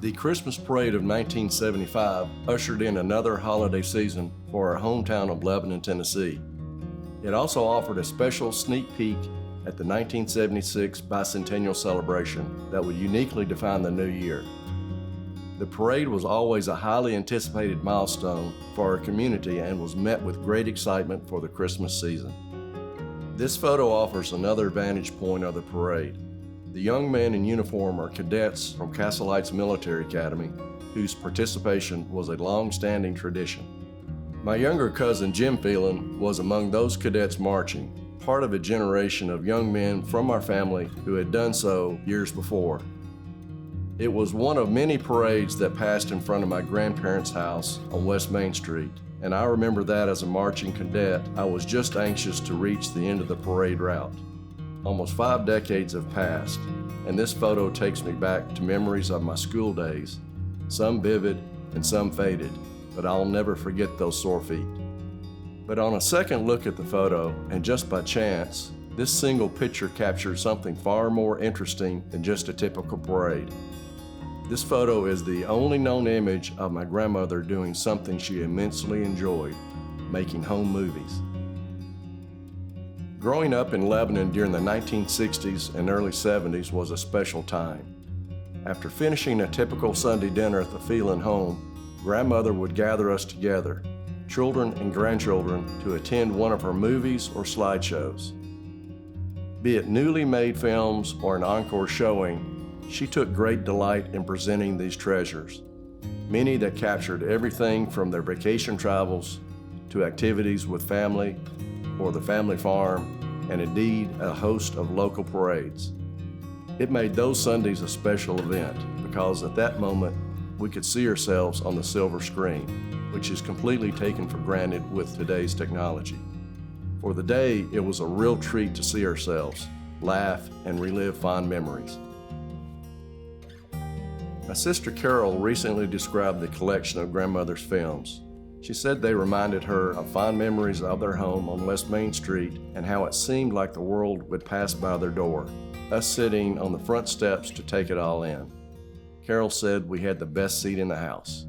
The Christmas parade of 1975 ushered in another holiday season for our hometown of Lebanon, Tennessee. It also offered a special sneak peek at the 1976 bicentennial celebration that would uniquely define the new year. The parade was always a highly anticipated milestone for our community and was met with great excitement for the Christmas season. This photo offers another vantage point of the parade. The young men in uniform are cadets from Castle Heights Military Academy, whose participation was a long-standing tradition. My younger cousin Jim Phelan was among those cadets marching, part of a generation of young men from our family who had done so years before. It was one of many parades that passed in front of my grandparents' house on West Main Street, and I remember that as a marching cadet, I was just anxious to reach the end of the parade route. Almost 5 decades have passed, and this photo takes me back to memories of my school days, some vivid and some faded, but I'll never forget those sore feet. But on a second look at the photo, and just by chance, this single picture captured something far more interesting than just a typical parade. This photo is the only known image of my grandmother doing something she immensely enjoyed, making home movies. Growing up in Lebanon during the 1960s and early 70s was a special time. After finishing a typical Sunday dinner at the Phelan home, Grandmother would gather us together, children and grandchildren, to attend one of her movies or slideshows. Be it newly made films or an encore showing, she took great delight in presenting these treasures, many that captured everything from their vacation travels to activities with family or the family farm, and indeed a host of local parades. It made those Sundays a special event because at that moment we could see ourselves on the silver screen, which is completely taken for granted with today's technology. For the day, it was a real treat to see ourselves, laugh, and relive fond memories. My sister Carol recently described the collection of grandmother's films. She said they reminded her of fond memories of their home on West Main Street and how it seemed like the world would pass by their door, us sitting on the front steps to take it all in. Carol said we had the best seat in the house.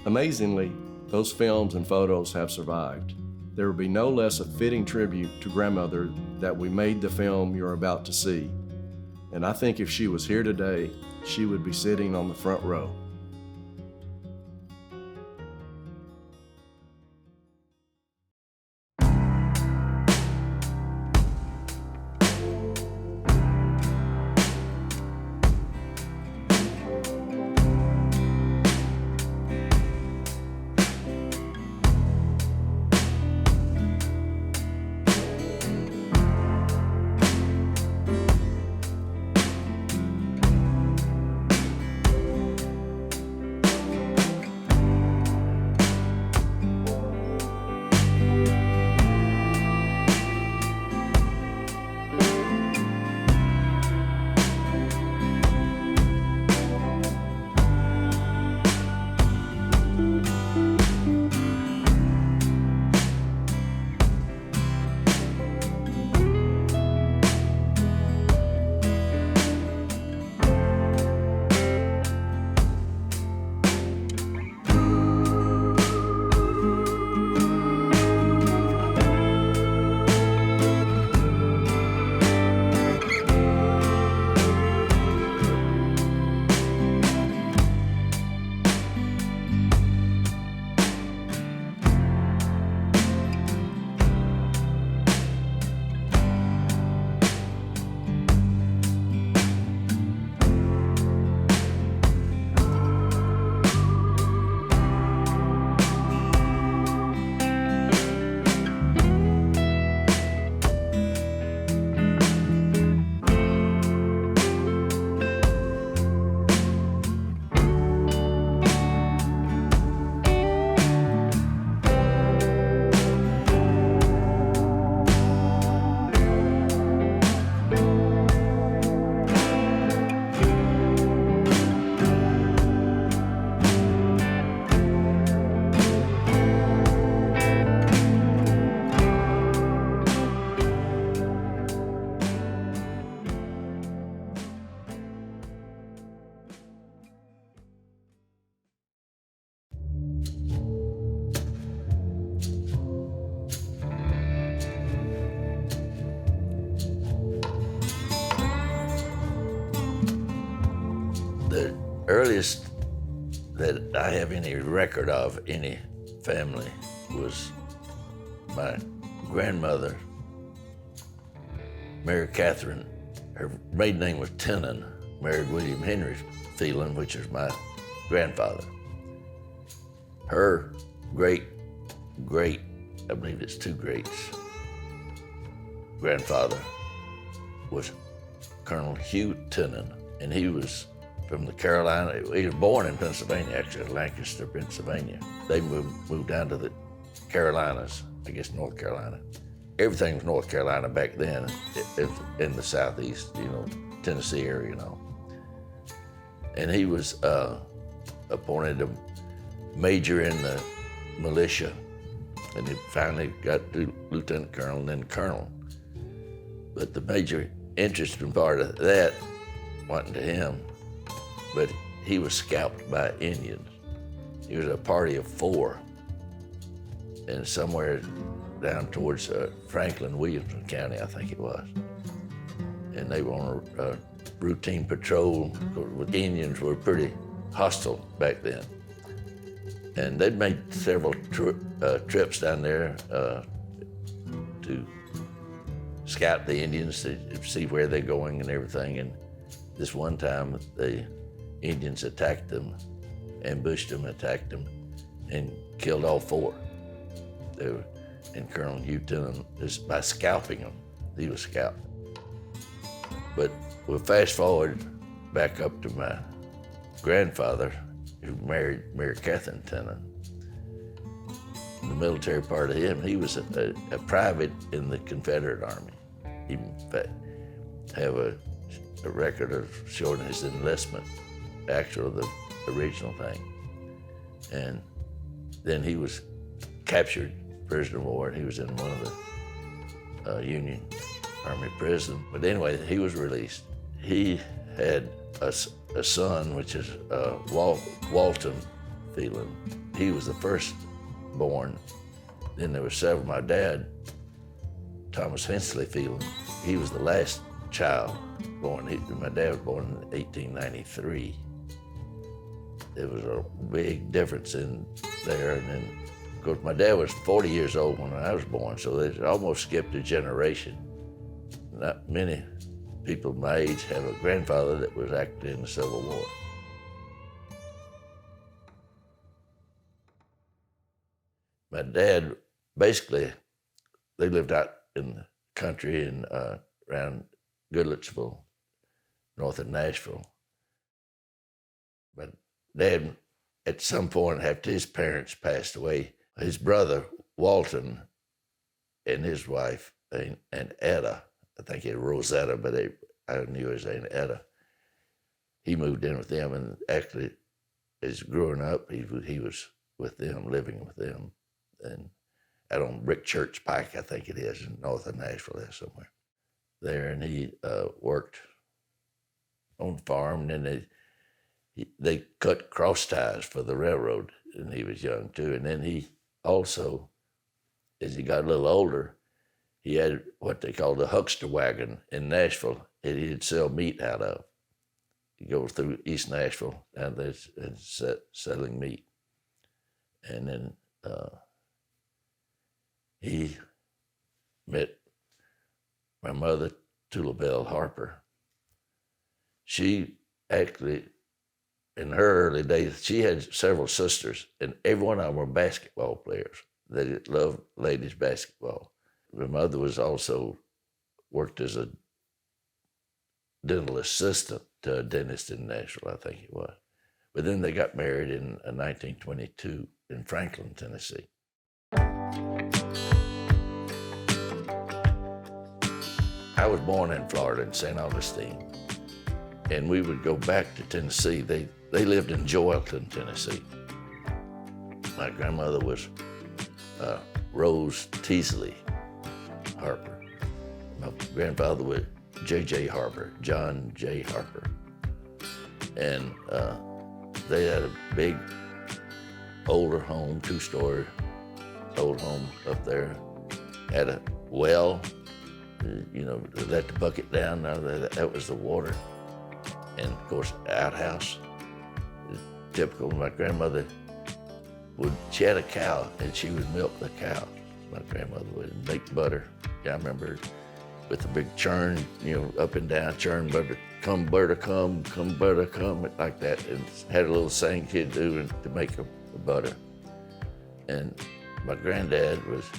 Amazingly, those films and photos have survived. There would be no less a fitting tribute to grandmother that we made the film you're about to see. And I think if she was here today, she would be sitting on the front row. earliest that I have any record of any family was my grandmother, Mary Catherine. Her maiden name was Phelan, married William Henry Phelan, which is my grandfather. Her great, I believe it's two greats, grandfather was Colonel Hugh Phelan, and he was from the Carolina. He was born in Pennsylvania, actually, Lancaster, Pennsylvania. They moved down to the Carolinas, I guess North Carolina. Everything was North Carolina back then, in the southeast, Tennessee area, And he was appointed a major in the militia, and he finally got to lieutenant colonel and then colonel. But the major interesting part of that wasn't to him, but he was scalped by Indians. He was a party of 4, and somewhere down towards Franklin, Williamson County, I think it was. And they were on a routine patrol. The Indians were pretty hostile back then. And they'd made several trips down there to scout the Indians, to see where they're going and everything. And this one time, the Indians attacked them, ambushed them, attacked them, and killed all 4. And Colonel Hugh Phelan, just by scalping them, he was scalped. But we'll fast forward back up to my grandfather, who married Mary Catherine Phelan. The military part of him, he was a private in the Confederate Army. He have a record of showing his enlistment, actual the original thing. And then he was captured, prisoner of war, and he was in one of the Union Army prisons. But anyway, he was released. He had a son, which is Walton Phelan. He was the first born. Then there were several. My dad, Thomas Hensley Phelan, he was the last child born. My dad was born in 1893. There was a big difference in there. And then, of course, my dad was 40 years old when I was born, so they almost skipped a generation. Not many people my age have a grandfather that was active in the Civil War. My dad, basically, they lived out in the country and around Goodlettsville, north of Nashville. But Dad, at some point after his parents passed away, his brother, Walton, and his wife, and Etta, I think it was Rosetta, but I knew his name Etta. He moved in with them, and actually, as growing up, he was with them, living with them, and out on Brick Church Pike, I think it is, in north of Nashville, there somewhere. There, and he worked on the farm, and then they cut cross ties for the railroad, and he was young too. And then he also, as he got a little older, he had what they called a huckster wagon in Nashville that he'd sell meat out of. He'd go through East Nashville down there and selling meat. And then he met my mother, Tula Bell Harper. She actually, in her early days, she had several sisters, and every one of them were basketball players. They loved ladies basketball. My mother was also worked as a dental assistant to a dentist in Nashville, I think it was. But then they got married in 1922 in Franklin, Tennessee. I was born in Florida, in St. Augustine, and we would go back to Tennessee. They lived in Joelton, Tennessee. My grandmother was Rose Teasley Harper. My grandfather was J.J. Harper, John J. Harper. And they had a big older home, 2-story old home up there. Had a well, let the bucket down, that was the water. And of course, outhouse. typical. My grandmother she had a cow, and she would milk the cow. My grandmother would make butter. Yeah, I remember with a big churn, up and down, churn butter, come butter, come butter, come, like that. And had a little saying she'd do to make the butter. And my granddad was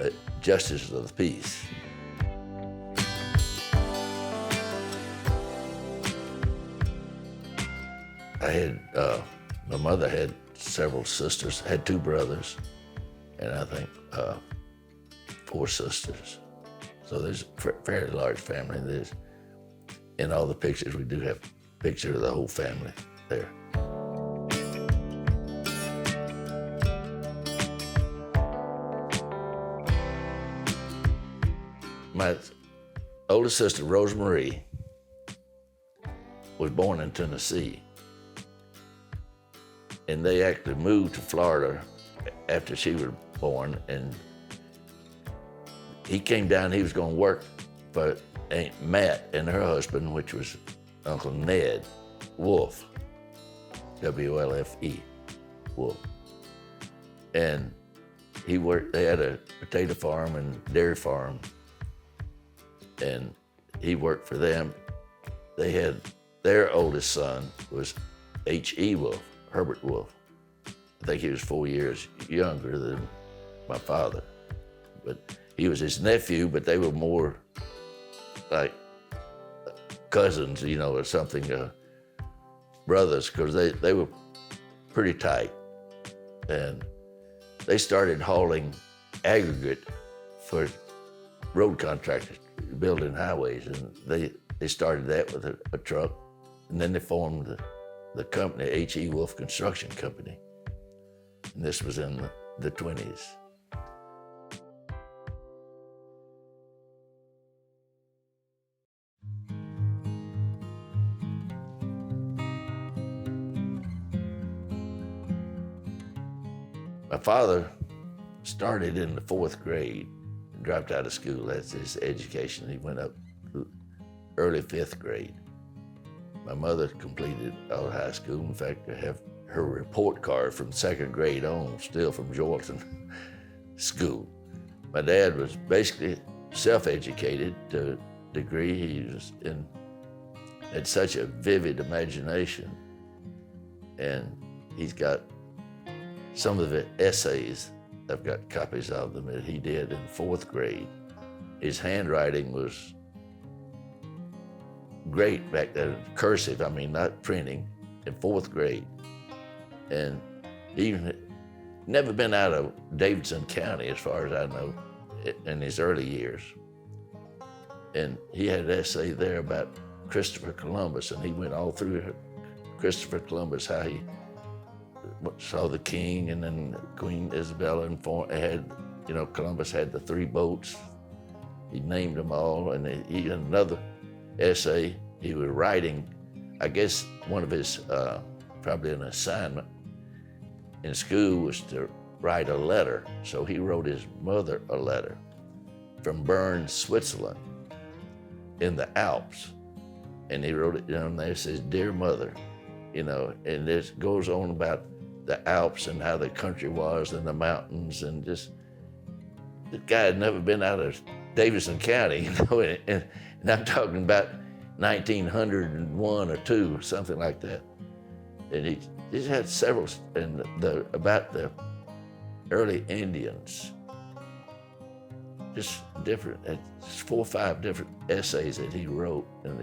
a justice of the peace. My mother had several sisters, had 2 brothers, and I think 4 sisters. So there's a fairly large family. In all the pictures, we do have a picture of the whole family there. My oldest sister, Rosemarie, was born in Tennessee. And they actually moved to Florida after she was born. And he came down, he was going to work for Aunt Matt and her husband, which was Uncle Ned Wolfe, W-L-F-E, Wolfe. And they had a potato farm and dairy farm, and he worked for them. They had, their oldest son was H.E. Wolfe, Herbert Wolfe. I think he was 4 years younger than my father. But he was his nephew, but they were more like cousins, or something, brothers, because they were pretty tight. And they started hauling aggregate for road contractors, building highways, and they started that with a truck, and then they formed the company, H.E. Wolfe Construction Company. And this was in the 20s. My father started in the 4th grade and dropped out of school. That's his education. He went up to early 5th grade. My mother completed all high school. In fact, I have her report card from 2nd grade on, still from Jordan School. My dad was basically self-educated to a degree. He had such a vivid imagination. And he's got some of the essays, I've got copies of them, that he did in 4th grade. His handwriting was great back then, cursive, not printing, in 4th grade. And he never been out of Davidson County, as far as I know, in his early years. And he had an essay there about Christopher Columbus, and he went all through Christopher Columbus, how he saw the king and then Queen Isabella, and Columbus had the 3 boats. He named them all, and he had another essay he was writing. I guess one of his, probably an assignment in school was to write a letter. So he wrote his mother a letter from Bern, Switzerland, in the Alps. And he wrote it down there, it says, "Dear Mother," and this goes on about the Alps and how the country was and the mountains, and just, the guy had never been out of Davidson County, and I'm talking about 1901 or 2, something like that. And he just had several, and about the early Indians, just different, 4 or 5 different essays that he wrote, and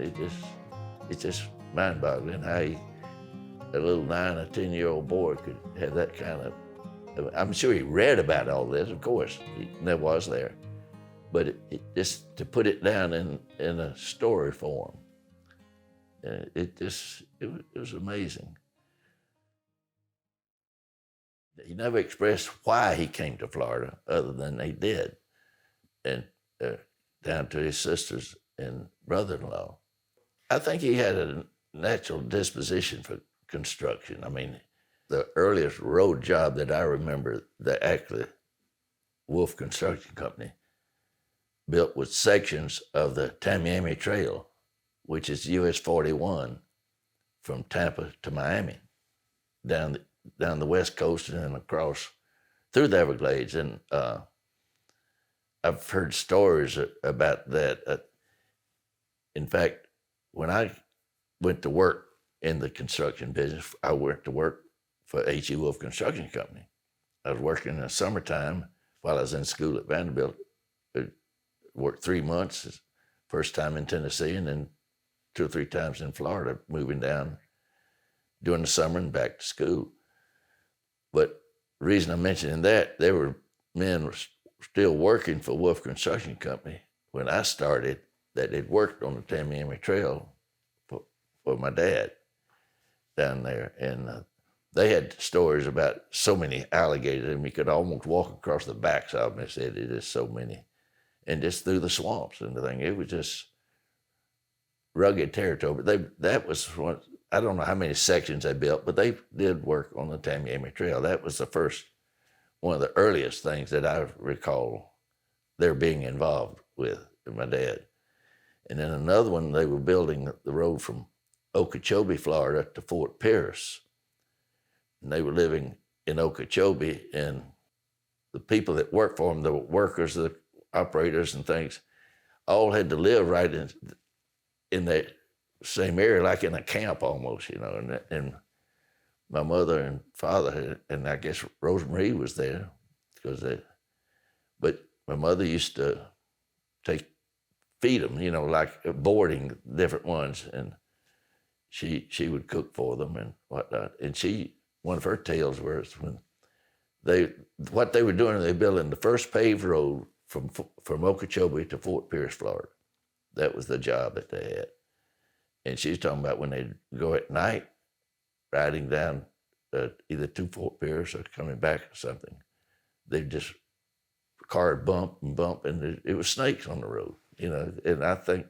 it's just mind-boggling how a little 9 or 10-year-old boy could have that kind of, I'm sure he read about all this, of course, he never was there, but it just to put it down in a story form, it was amazing. He never expressed why he came to Florida, other than he did, and down to his sisters and brother-in-law. I think he had a natural disposition for construction. The earliest road job that I remember, the Wolfe Construction Company built with sections of the Tamiami Trail, which is US 41, from Tampa to Miami, down the West Coast and then across through the Everglades. And I've heard stories about that. In fact, when I went to work in the construction business, I went to work for H. Wolf Construction Company. I was working in the summertime while I was in school at Vanderbilt. I worked 3 months, first time in Tennessee, and then 2 or 3 times in Florida, moving down during the summer and back to school. But the reason I'm mentioning that, there were men still working for Wolf Construction Company when I started that had worked on the Tamiami Trail for my dad down there. And they had stories about so many alligators, and we could almost walk across the backs of them. They said it is so many. And just through the swamps and everything. It was just rugged territory. But that was one, I don't know how many sections they built, but they did work on the Tamiami Trail. That was the first, one of the earliest things that I recall their being involved with my dad. And then another one, they were building the road from Okeechobee, Florida to Fort Pierce. And they were living in Okeechobee, and the people that worked for them, the workers, the operators and things, all had to live right in that same area, like in a camp almost, you know. And my mother and father, and I guess Rosemarie was there, but my mother used to feed them, you know, like boarding different ones, and she would cook for them and whatnot. And one of her tales was when what they were doing, they were building the first paved road from Okeechobee to Fort Pierce, Florida. That was the job that they had. And she was talking about when they'd go at night, riding down either to Fort Pierce or coming back or something, they'd just, car would bump and bump, and it was snakes on the road, you know. And I think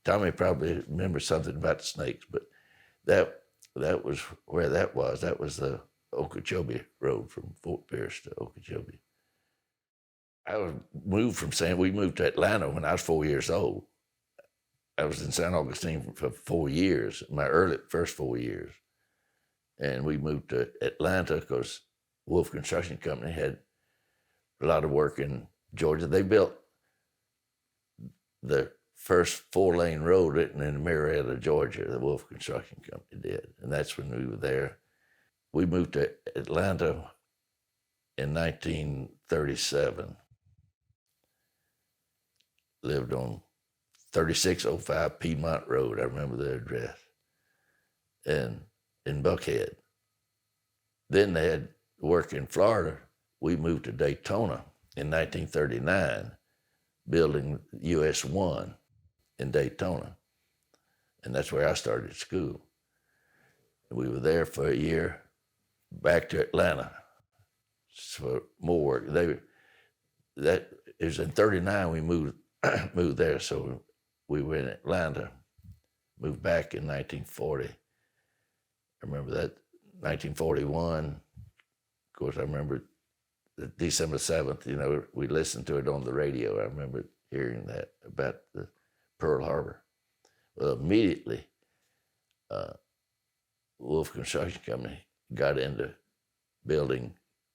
Tommy probably remembers something about the snakes, but that was where that was. That was the Okeechobee Road from Fort Pierce to Okeechobee. We moved to Atlanta when I was 4 years old. I was in San Augustine for 4 years, my first 4 years. And we moved to Atlanta because Wolf Construction Company had a lot of work in Georgia. They built the first 4-lane road in Marietta, Georgia, the Wolf Construction Company did. And that's when we were there. We moved to Atlanta in 1937. Lived on 3605 Piedmont Road. I remember the address. And in Buckhead. Then they had work in Florida. We moved to Daytona in 1939, building US 1 in Daytona. And that's where I started school. We were there for a year, back to Atlanta for more work. It was in 39 we moved there, so we were in Atlanta, moved back in 1940. I remember that, 1941. Of course, I remember December 7th, you know, we listened to it on the radio. I remember hearing that about the Pearl Harbor. Well, immediately, Wolf Construction Company got into building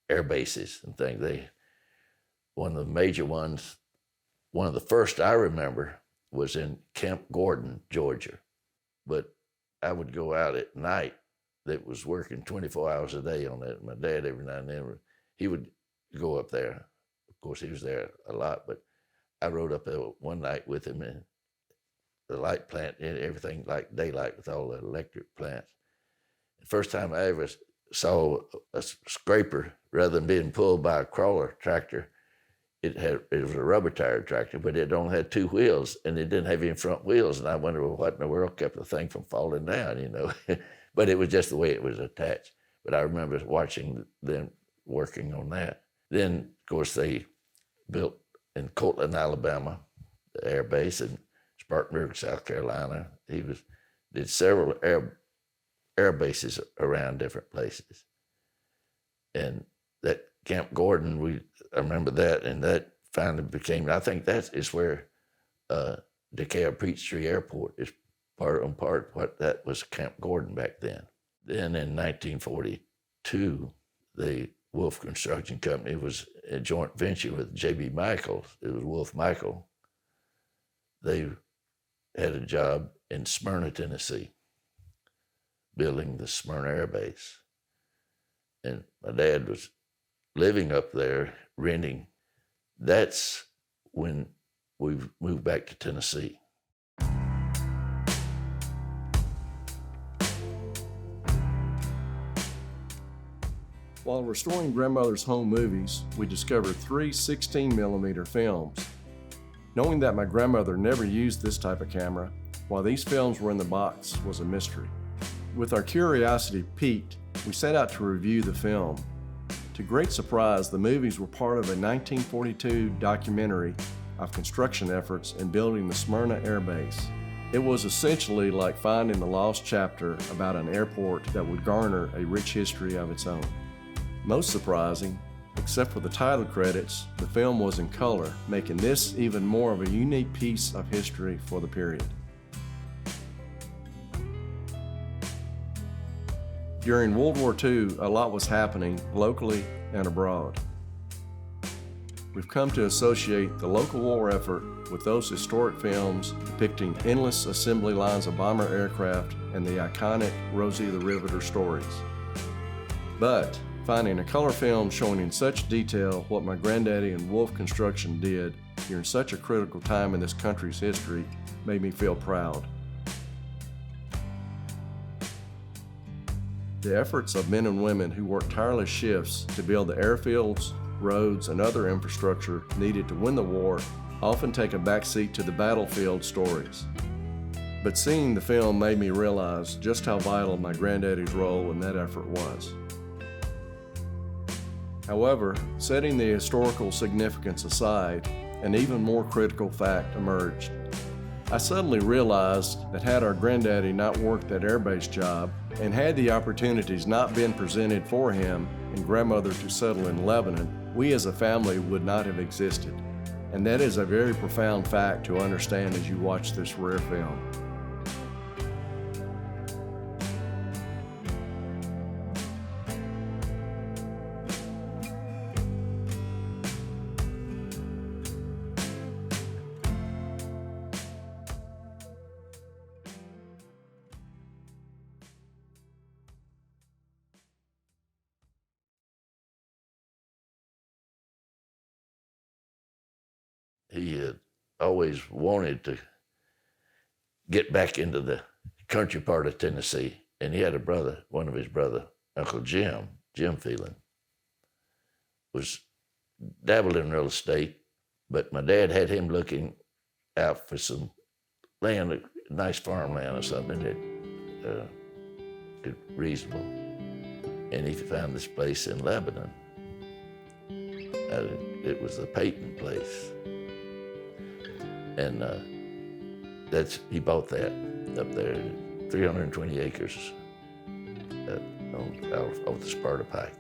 air bases and things. One of the major ones, one of the first I remember was in Camp Gordon, Georgia. But I would go out at night, that was working 24 hours a day on that. My dad, every now and then, he would go up there. Of course, he was there a lot, but I rode up there one night with him in the light plant and everything like daylight with all the electric plants. The first time I ever saw a scraper, rather than being pulled by a crawler tractor, it was a rubber tire tractor, but it only had 2 wheels, and it didn't have any front wheels. And I wondered, well, what in the world kept the thing from falling down, you know? But it was just the way it was attached. But I remember watching them working on that. Then, of course, they built in Courtland, Alabama, the air base, and Spartanburg, South Carolina. He did several air bases around different places. And that Camp Gordon, I remember that, and that finally became, I think that is where Dekalb Peachtree Airport is part what that was Camp Gordon back then. Then in 1942, the Wolf Construction Company was a joint venture with J.B. Michael. It was Wolf Michael. They had a job in Smyrna, Tennessee, building the Smyrna Air Base. And my dad was living up there, renting. That's when we moved back to Tennessee. While restoring grandmother's home movies, we discovered 3 16mm films. Knowing that my grandmother never used this type of camera, while these films were in the box was a mystery. With our curiosity piqued, we set out to review the film. To great surprise, the movies were part of a 1942 documentary of construction efforts in building the Smyrna Air Base. It was essentially like finding the lost chapter about an airport that would garner a rich history of its own. Most surprising, except for the title credits, the film was in color, making this even more of a unique piece of history for the period. During World War II, a lot was happening locally and abroad. We've come to associate the local war effort with those historic films depicting endless assembly lines of bomber aircraft and the iconic Rosie the Riveter stories. But finding a color film showing in such detail what my granddaddy and Wolf Construction did during such a critical time in this country's history made me feel proud. The efforts of men and women who worked tireless shifts to build the airfields, roads, and other infrastructure needed to win the war often take a backseat to the battlefield stories. But seeing the film made me realize just how vital my granddaddy's role in that effort was. However, setting the historical significance aside, an even more critical fact emerged. I suddenly realized that had our granddaddy not worked that airbase job, and had the opportunities not been presented for him and grandmother to settle in Lebanon, we as a family would not have existed. And that is a very profound fact to understand as you watch this rare film. He had always wanted to get back into the country part of Tennessee. And he had a brother, one of his brother, Uncle Jim Phelan, was dabbled in real estate, but my dad had him looking out for some land, a nice farmland or something that reasonable. And he found this place in Lebanon. It was the Peyton place. And he bought that up there, 320 acres off the Sparta Pike.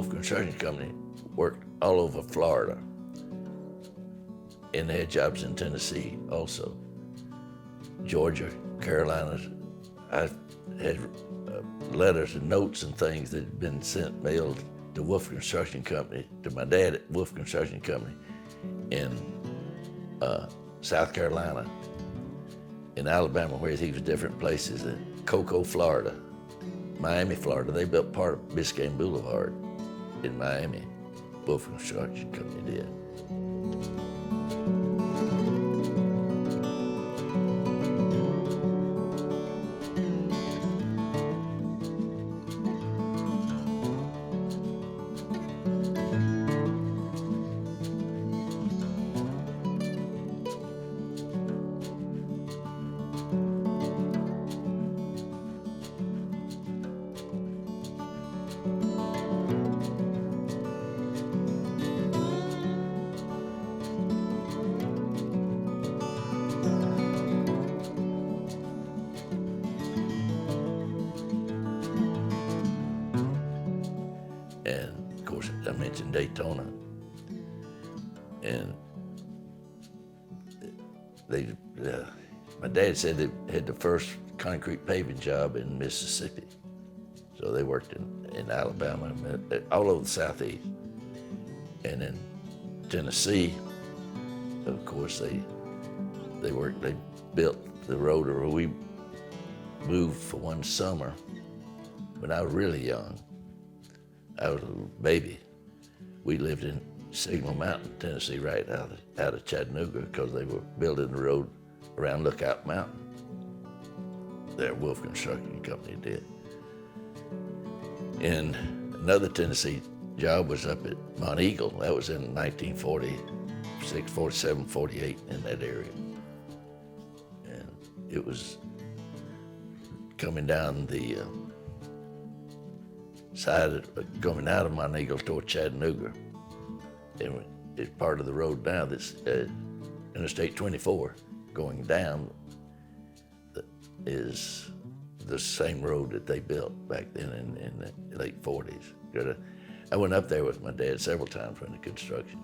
Wolf Construction Company worked all over Florida, and they had jobs in Tennessee also, Georgia, Carolinas. I had letters and notes and things that had been mailed to Wolf Construction Company, to my dad at Wolf Construction Company in South Carolina, in Alabama, where he was different places, in Cocoa, Florida, Miami, Florida. They built part of Biscayne Boulevard in Miami. Wolf Construction Company did. And of course, I mentioned Daytona, and my dad said they had the first concrete paving job in Mississippi. So they worked in Alabama, all over the Southeast. And in Tennessee, of course, they built the road where we moved for one summer when I was really young. I was a little baby. We lived in Signal Mountain, Tennessee, right out of Chattanooga, because they were building the road around Lookout Mountain. Their Wolf Construction Company did. And another Tennessee job was up at Mount Eagle. That was in 1946, 47, 48, in that area. And it was coming down the coming out of Mount Eagle toward Chattanooga. And it's part of the road now that's Interstate 24 going down is the same road that they built back then in the late 40s. I went up there with my dad several times for the construction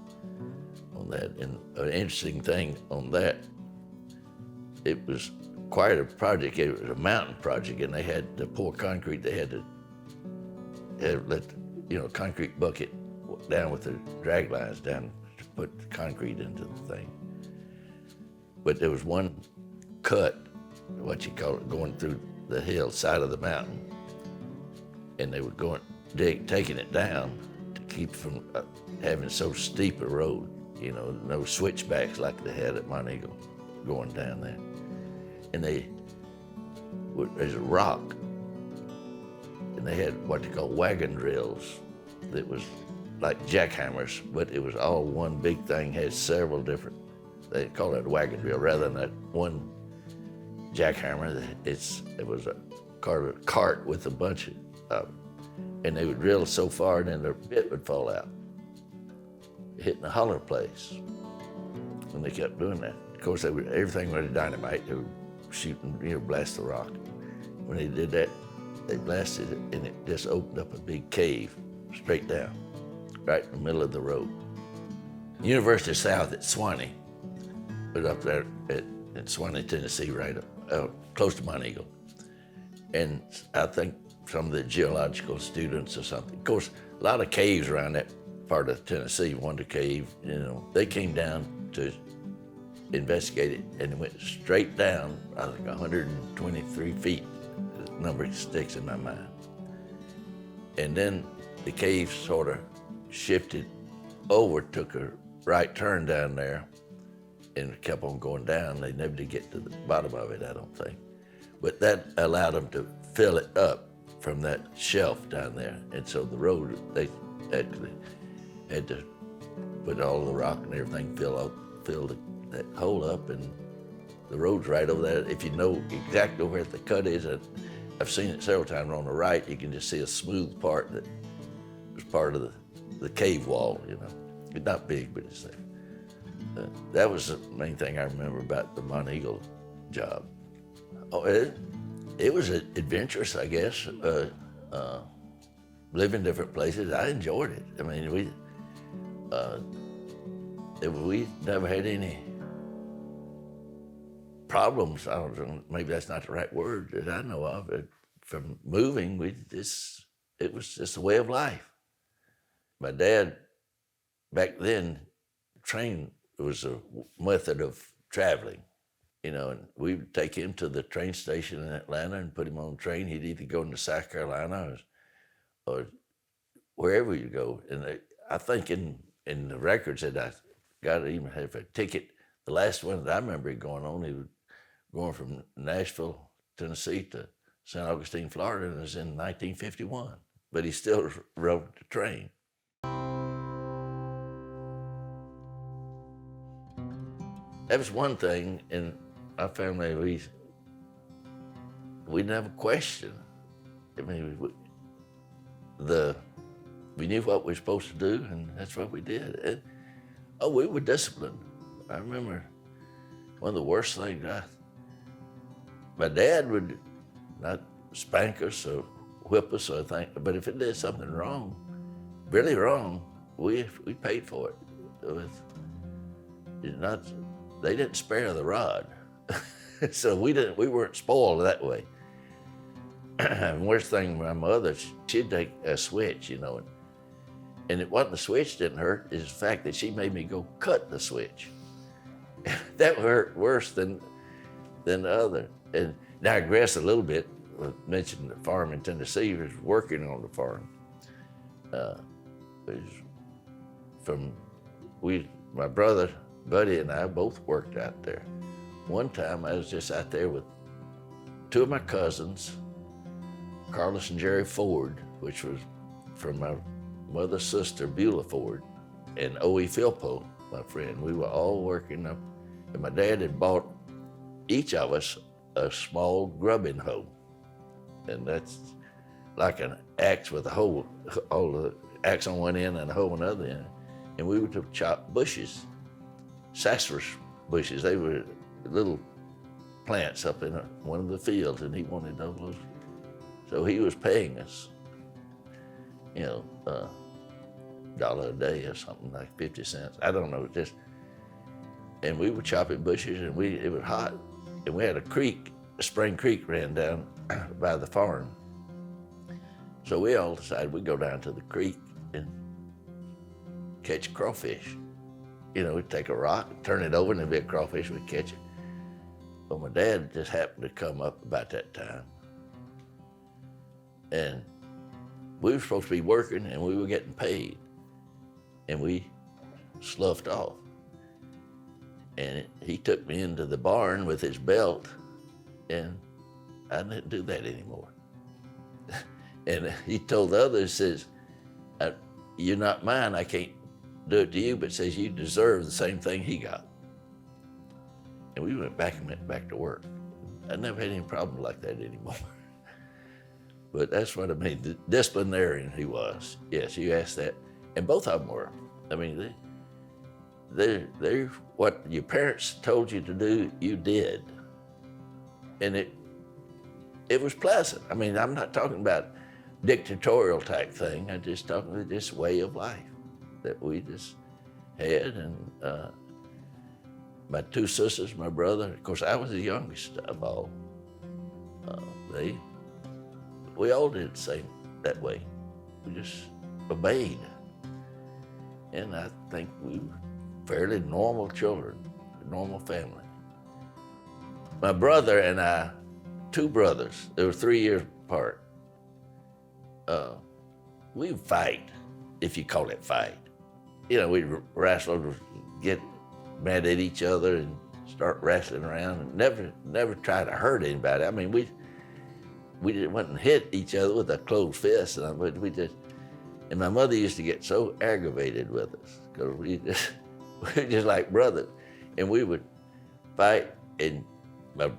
on that. And an interesting thing on that, it was quite a project. It was a mountain project, and they had to pour concrete. They had to let concrete bucket down with the drag lines down to put the concrete into the thing. But there was one cut, what you call it, going through the hill side of the mountain, and they were taking it down to keep from having so steep a road, no switchbacks like they had at Mount Eagle going down there. And there's a rock, and they had what they call wagon drills that was like jackhammers, but it was all one big thing, had several different, they call it a wagon drill rather than that one jackhammer. It was a cart with a bunch of them, and they would drill so far and then their bit would fall out, hitting a hollow place. And they kept doing that. Of course, everything was dynamite. They were shooting, blast the rock. When they did that, they blasted it, and it just opened up a big cave straight down, right in the middle of the road. University South at Swanee was up there at Swanee, Tennessee, right up close to Mount Eagle. And I think some of the geological students or something, of course, a lot of caves around that part of Tennessee. Wonder Cave, they came down to investigate it, and it went straight down, I think 123 feet. The number sticks in my mind. And then the cave sort of shifted over, took a right turn down there, and kept on going down. They never did get to the bottom of it, I don't think. But that allowed them to fill it up from that shelf down there. And so the road, they actually had to put all the rock and everything, fill that hole up, and the road's right over there. If you know exactly where the cut is, I've seen it several times. On the right, you can just see a smooth part that was part of the cave wall, It's not big, but it's there. That was the main thing I remember about the Mount Eagle job. Oh, it was adventurous, I guess. live in different places. I enjoyed it. I mean, we never had any problems. I don't know, maybe that's not the right word that I know of. From moving, it was just a way of life. My dad, back then, train was a method of traveling, you know, and we would take him to the train station in Atlanta and put him on a train. He'd either go into South Carolina or wherever you go. And I think in the records that I got to even have a ticket, the last one that I remember going on, he was going from Nashville, Tennessee to St. Augustine, Florida, and it was in 1951. But he still rode the train. That was one thing in our family. We never questioned. I mean, we knew what we were supposed to do, and that's what we did. And, we were disciplined. I remember one of the worst things. My dad would not spank us or whip us or anything, but if it did something wrong, really wrong, we paid for it. They didn't spare the rod, so we weren't spoiled that way. And worst thing, my mother, she'd take a switch, you know, and it wasn't the switch didn't hurt, it's the fact that she made me go cut the switch. That hurt worse than the other. And now I digress a little bit. I mentioned the farm in Tennessee. I was working on the farm. My brother, Buddy, and I both worked out there. One time I was just out there with two of my cousins, Carlos and Jerry Ford, which was from my mother's sister, Beulah Ford, and O.E. Philpo, my friend. We were all working up, and my dad had bought each of us a small grubbing hoe. And that's like an axe with a hoe, all the axe on one end and a hoe on the other end. And we would chop bushes, sassafras bushes. They were little plants up in one of the fields, and he wanted those. So he was paying us, you know, $1 a day or something, like 50 cents. I don't know, and we were chopping bushes, and it was hot, and we had a creek, a spring creek ran down by the farm. So we all decided we'd go down to the creek and catch crawfish. You know, we'd take a rock, turn it over, and there'd be a crawfish, we'd catch it. Well, my dad just happened to come up about that time. And we were supposed to be working, and we were getting paid. And we sloughed off. And he took me into the barn with his belt, and I didn't do that anymore. And he told the others, says, you're not mine, I can't do it to you, but says you deserve the same thing he got. And we went back to work. I never had any problem like that anymore. But that's what I mean, the disciplinarian he was. Yes, you asked that. And both of them were. I mean, they're what your parents told you to do, you did. And it was pleasant. I mean, I'm not talking about dictatorial type thing. I'm just talking about this way of life that we just had. And my two sisters, my brother, of course, I was the youngest of all. We all did the same that way. We just obeyed. And I think we were fairly normal children, a normal family. My brother and I, two brothers, they were 3 years apart. We would fight, if you call it fight. You know, we'd wrestle, get mad at each other and start wrestling around and never try to hurt anybody. I mean, we wouldn't hit each other with a closed fist, and my mother used to get so aggravated with us because we were just like brothers, and we would fight. And my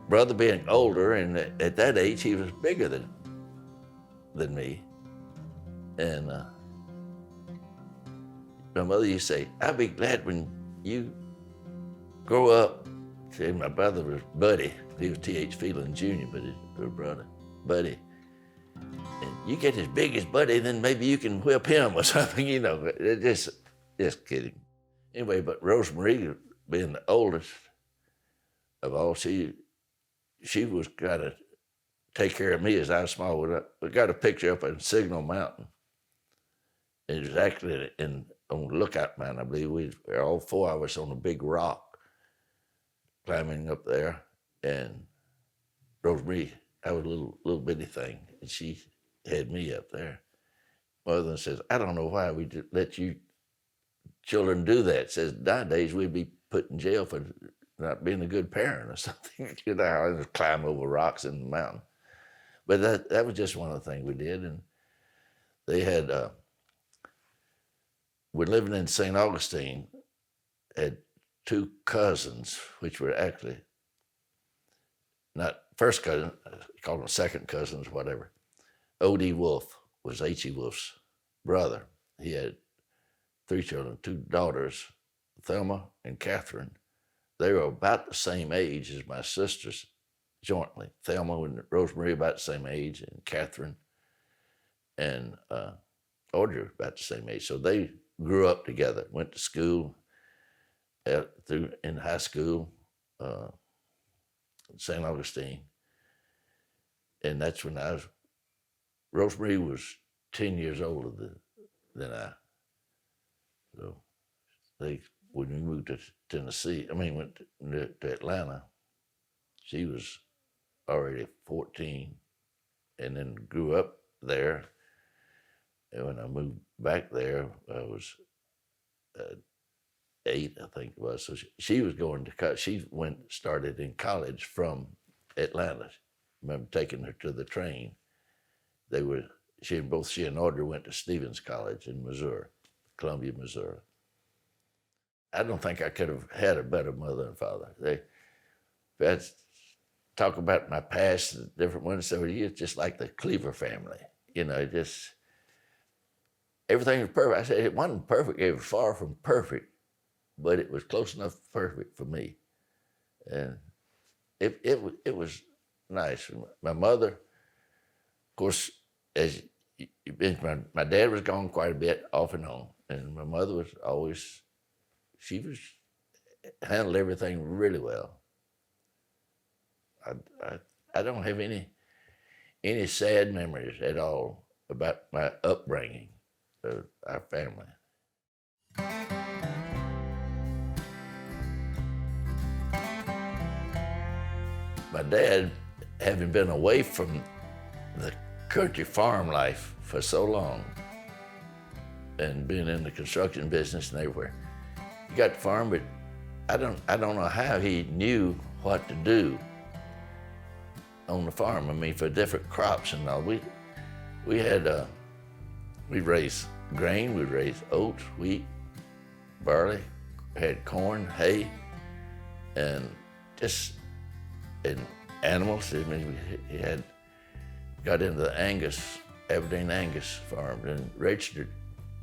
brother being older, and at that age he was bigger than me, and my mother used to say, "I'll be glad when you grow up." See, my brother was Buddy. He was H Phelan Jr., but his brother, Buddy. And you get as big as Buddy, then maybe you can whip him or something, you know. Just kidding. Anyway, but Rosemarie, being the oldest of all, she was got to take care of me as I was small. We got a picture up on Signal Mountain. It was actually on Lookout Mountain, I believe. We were all four of us on a big rock climbing up there. And Rosemarie, I was a little bitty thing, and she had me up there. Mother says, I don't know why we just let you children do that. Says, nowadays we'd be put in jail for not being a good parent or something. You know, I just climb over rocks in the mountain. But that was just one of the things we did. And they had, we're living in St. Augustine, had two cousins, which were actually not first cousin, called them second cousins, whatever. O.D. Wolf was H.E. Wolf's brother. He had 3 children, 2 daughters, Thelma and Catherine. They were about the same age as my sisters jointly. Thelma and Rosemarie about the same age, and Catherine and Audrey about the same age. So they grew up together, went to school, in high school, St. Augustine. And that's when Rosemarie was 10 years older than I. So when we moved to Tennessee, went to Atlanta, she was already 14 and then grew up there. And when I moved back there, I was 8, I think it was. So she was going to college. She started in college from Atlanta. I remember taking her to the train. She and Audrey went to Stevens College in Missouri, Columbia, Missouri. I don't think I could have had a better mother and father. If I talk about my past, the different ones, so it's just like the Cleaver family. You know, just everything was perfect. I said it wasn't perfect. It was far from perfect, but it was close enough perfect for me. And it was nice. My mother, of course, as my dad was gone quite a bit off and on, and my mother was always, she handled everything really well. I don't have any sad memories at all about my upbringing of our family. My dad, having been away from the country farm life for so long and being in the construction business and everywhere, he got the farm, but I don't know how he knew what to do on the farm. For different crops and all. We raised grain, we raised oats, wheat, barley, had corn, hay, and animals. He had got into the Aberdeen Angus farm and registered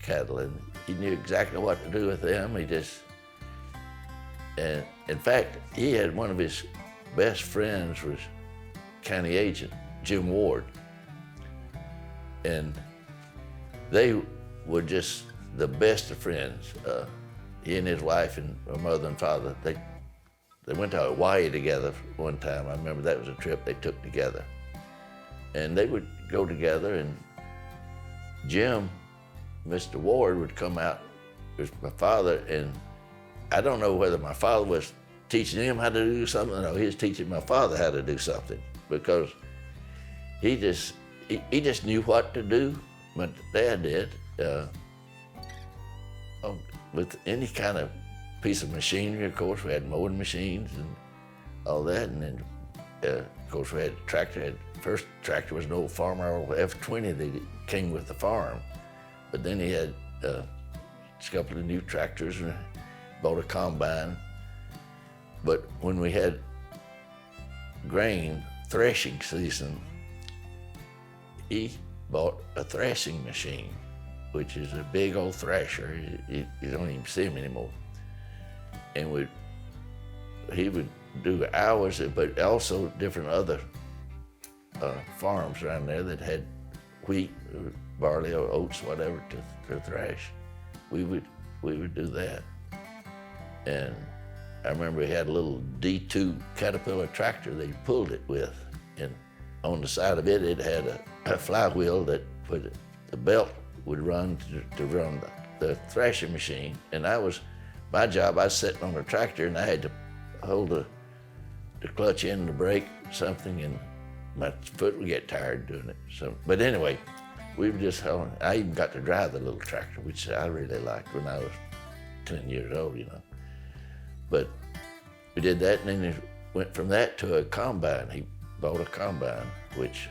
cattle, and he knew exactly what to do with them. And in fact, he had one of his best friends was county agent Jim Ward, and they were just the best of friends. He and his wife and my mother and father, they went to Hawaii together one time. I remember that was a trip they took together. And they would go together, and Jim, Mr. Ward, would come out with my father, and I don't know whether my father was teaching him how to do something or he was teaching my father how to do something, because he just knew what to do. My dad did. With any kind of piece of machinery, of course, we had mowing machines and all that, and then of course we had a tractor. First tractor was an old Farmer F20 that came with the farm, but then he had a couple of new tractors and bought a combine. But when we had grain threshing season, he bought a threshing machine, which is a big old thresher. You don't even see him anymore. And he would do hours, but also different other farms around there that had wheat or barley or oats, whatever, to thrash. We would do that. And I remember we had a little D2 Caterpillar tractor they pulled it with. And on the side of it, it had a flywheel that the belt would run to run the thrashing machine. And my job, I was sitting on the tractor and I had to hold the clutch in the brake or something, and my foot would get tired doing it. So, but anyway, we were just hauling. I even got to drive the little tractor, which I really liked when I was 10 years old, you know. But we did that, and then it went from that to a combine. He bought a combine, which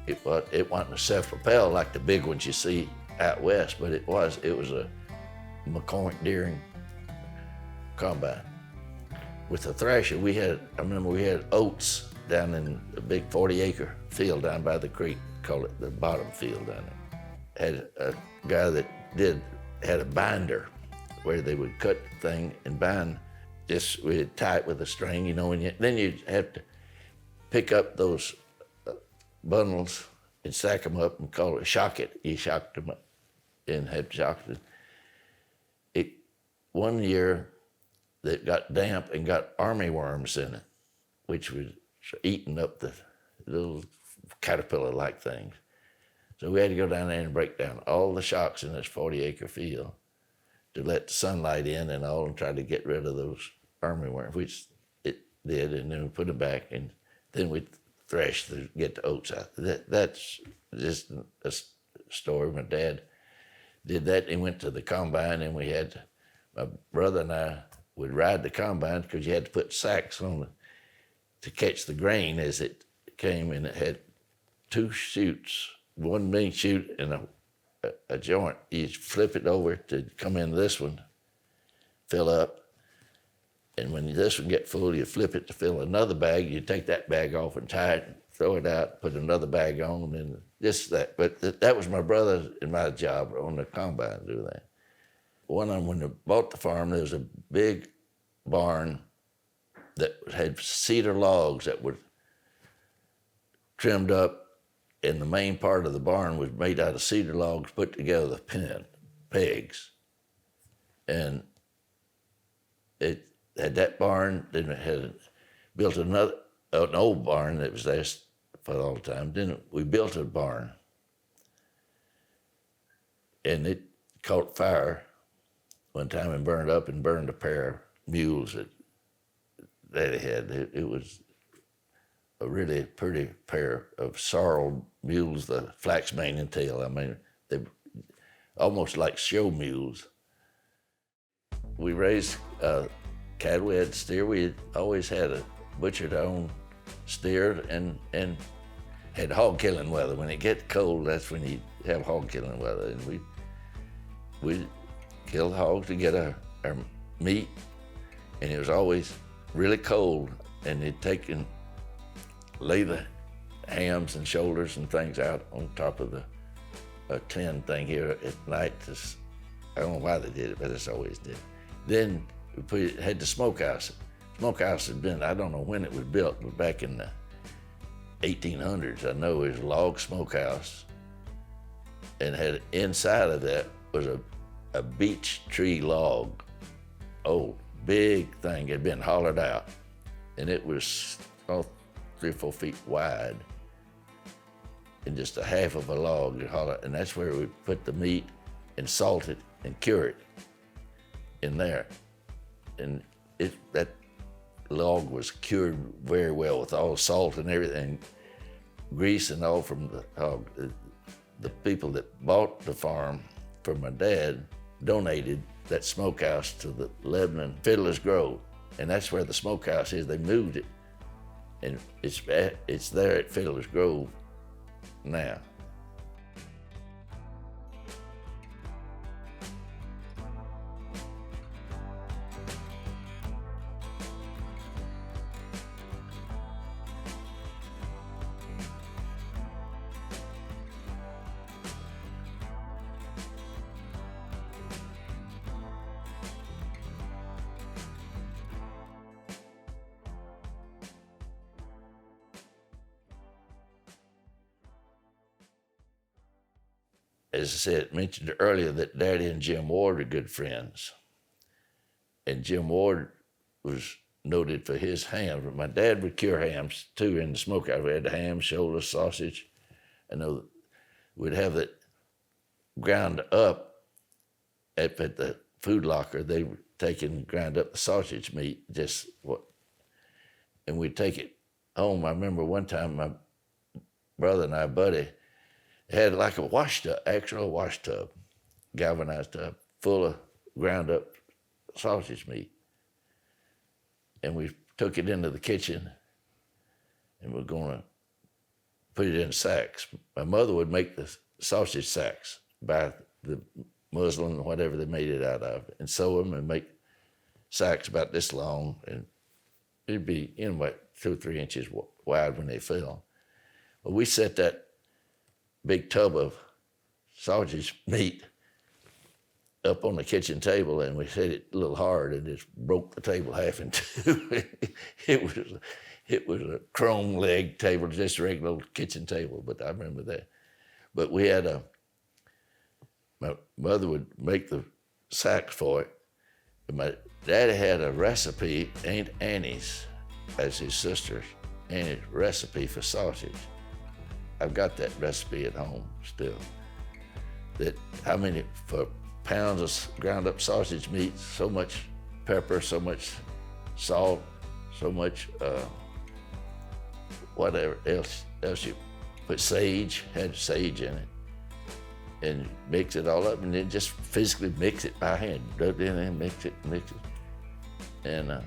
it wasn't a self-propel like the big ones you see out west, but it was a McCormick Deering combine. With the thrasher, I remember we had oats down in a big 40-acre field down by the creek, call it the bottom field down there. Had a guy that had a binder where they would cut the thing and bind, just really tight with a string, you know, and then you'd have to pick up those bundles and stack them up and call it shock it. You shocked them up and had shocked it. One year that got damp and got army worms in it, which was eating up the little caterpillar-like things. So we had to go down there and break down all the shocks in this 40-acre field to let the sunlight in and all, and try to get rid of those army worms, which it did, and then we put them back, and then we threshed to get the oats out. That's just a story. My dad did that, and went to the combine, and my brother and I would ride the combine because you had to put sacks on to catch the grain as it came, and it had two chutes, one main chute and a joint. You flip it over to come in this one, fill up, and when this one get full, you flip it to fill another bag. You take that bag off and tie it, throw it out, put another bag on, and just that. But that was my brother and my job on the combine to do that. One of them, when they bought the farm, there was a big barn that had cedar logs that were trimmed up, and the main part of the barn was made out of cedar logs put together with pegs. And it had that barn, then it had built an old barn that was there for all the time. Then we built a barn, and it caught fire one time and burned up and burned a pair of mules that it had. It was a really pretty pair of sorrel mules, the flax mane and tail. I mean, they almost like show mules. We raised cattle, we had steer. We always had a butchered our own steer, and had hog killing weather. When it gets cold, that's when you have hog killing weather. And we kill hogs to get our meat, and it was always really cold, and they'd take and lay the hams and shoulders and things out on top of a tin thing here at night. I don't know why they did it, but it's always did. Then we had the smokehouse. Smokehouse had been, I don't know when it was built, but back in the 1800s, I know it was a log smokehouse, and had inside of that was a beech tree log, old, big thing. It had been hollowed out, and it was 3 or 4 feet wide, and just a half of a log, and that's where we put the meat and salt it and cure it in there. And that log was cured very well with all the salt and everything, grease and all from the hog. The people that bought the farm from my dad donated that smokehouse to the Lebanon Fiddler's Grove, and that's where the smokehouse is. They moved it, and it's there at Fiddler's Grove now. as I said, mentioned earlier that Daddy and Jim Ward are good friends. And Jim Ward was noted for his hams. But my dad would cure hams too in the smokehouse. We had the ham, shoulder, sausage. I know we'd have that ground up at the food locker. They would take and grind up the sausage meat, and we'd take it home. I remember one time my brother and I, buddy, had like a wash tub, actual wash tub, galvanized tub, full of ground up sausage meat. And we took it into the kitchen and we're gonna put it in sacks. My mother would make the sausage sacks, buy the muslin, whatever they made it out of, and sew them and make sacks about this long, and it'd be, about 2 or 3 inches wide when they fell. Well, we set that big tub of sausage meat up on the kitchen table, and we hit it a little hard, and just broke the table half in two. It was a chrome leg table, just a regular old kitchen table, but I remember that. But we had my mother would make the sacks for it, and my daddy had a recipe, Aunt Annie's, as his sister's Annie's recipe for sausage. I've got that recipe at home still. That how many, for pounds of ground up sausage meat, so much pepper, so much salt, so much whatever else you put, sage, had sage in it, and mix it all up, and then just physically mix it by hand, rub it in and mix it. And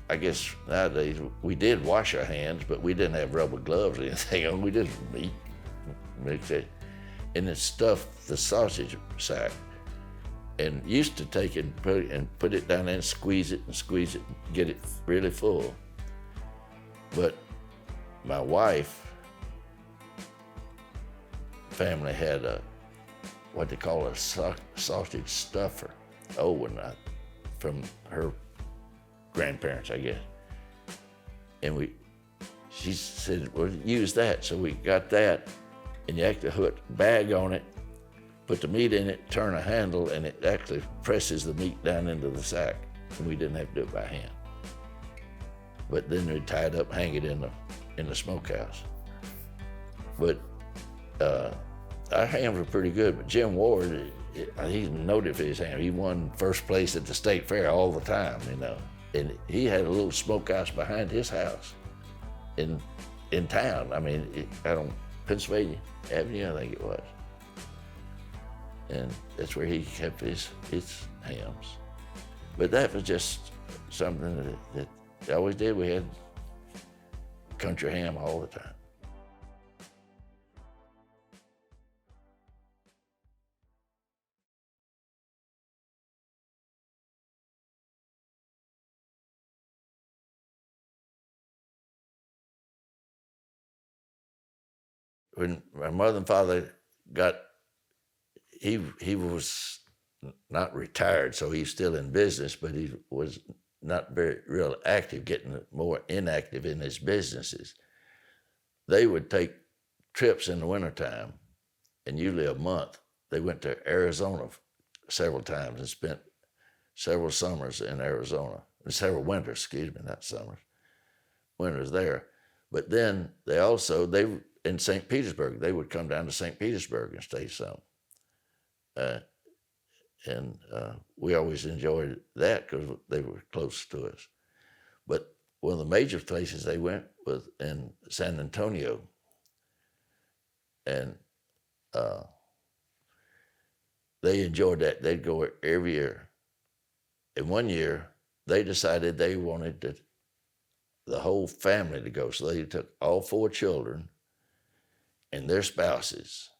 I guess nowadays we did wash our hands, but we didn't have rubber gloves or anything on. We just mix it, and then stuff the sausage sack, and used to take it and put it down there and squeeze it, get it really full. But my wife family had what they call a sausage stuffer. From her grandparents, I guess. And she said, well, use that. So we got that, and you actually put a bag on it, put the meat in it, turn a handle, and it actually presses the meat down into the sack. And we didn't have to do it by hand. But then we'd tie it up, hang it in the smokehouse. But our hams were pretty good, but Jim Ward, he's noted for his ham. He won first place at the state fair all the time, And he had a little smokehouse behind his house in town. I mean, out on Pennsylvania Avenue, I think it was. And that's where he kept his hams. But that was just something that I always did. We had country ham all the time. When my mother and father he was not retired, so he's still in business, but he was not real active, getting more inactive in his businesses. They would take trips in the wintertime, and usually a month. They went to Arizona several times and spent several summers in Arizona, and several winters, not summers, winters there. But then they in St. Petersburg, they would come down to St. Petersburg and stay some. And we always enjoyed that because they were close to us. But one of the major places they went was in San Antonio. And they enjoyed that. They'd go every year. And one year, they decided they wanted the whole family to go. So they took all 4 children and their spouses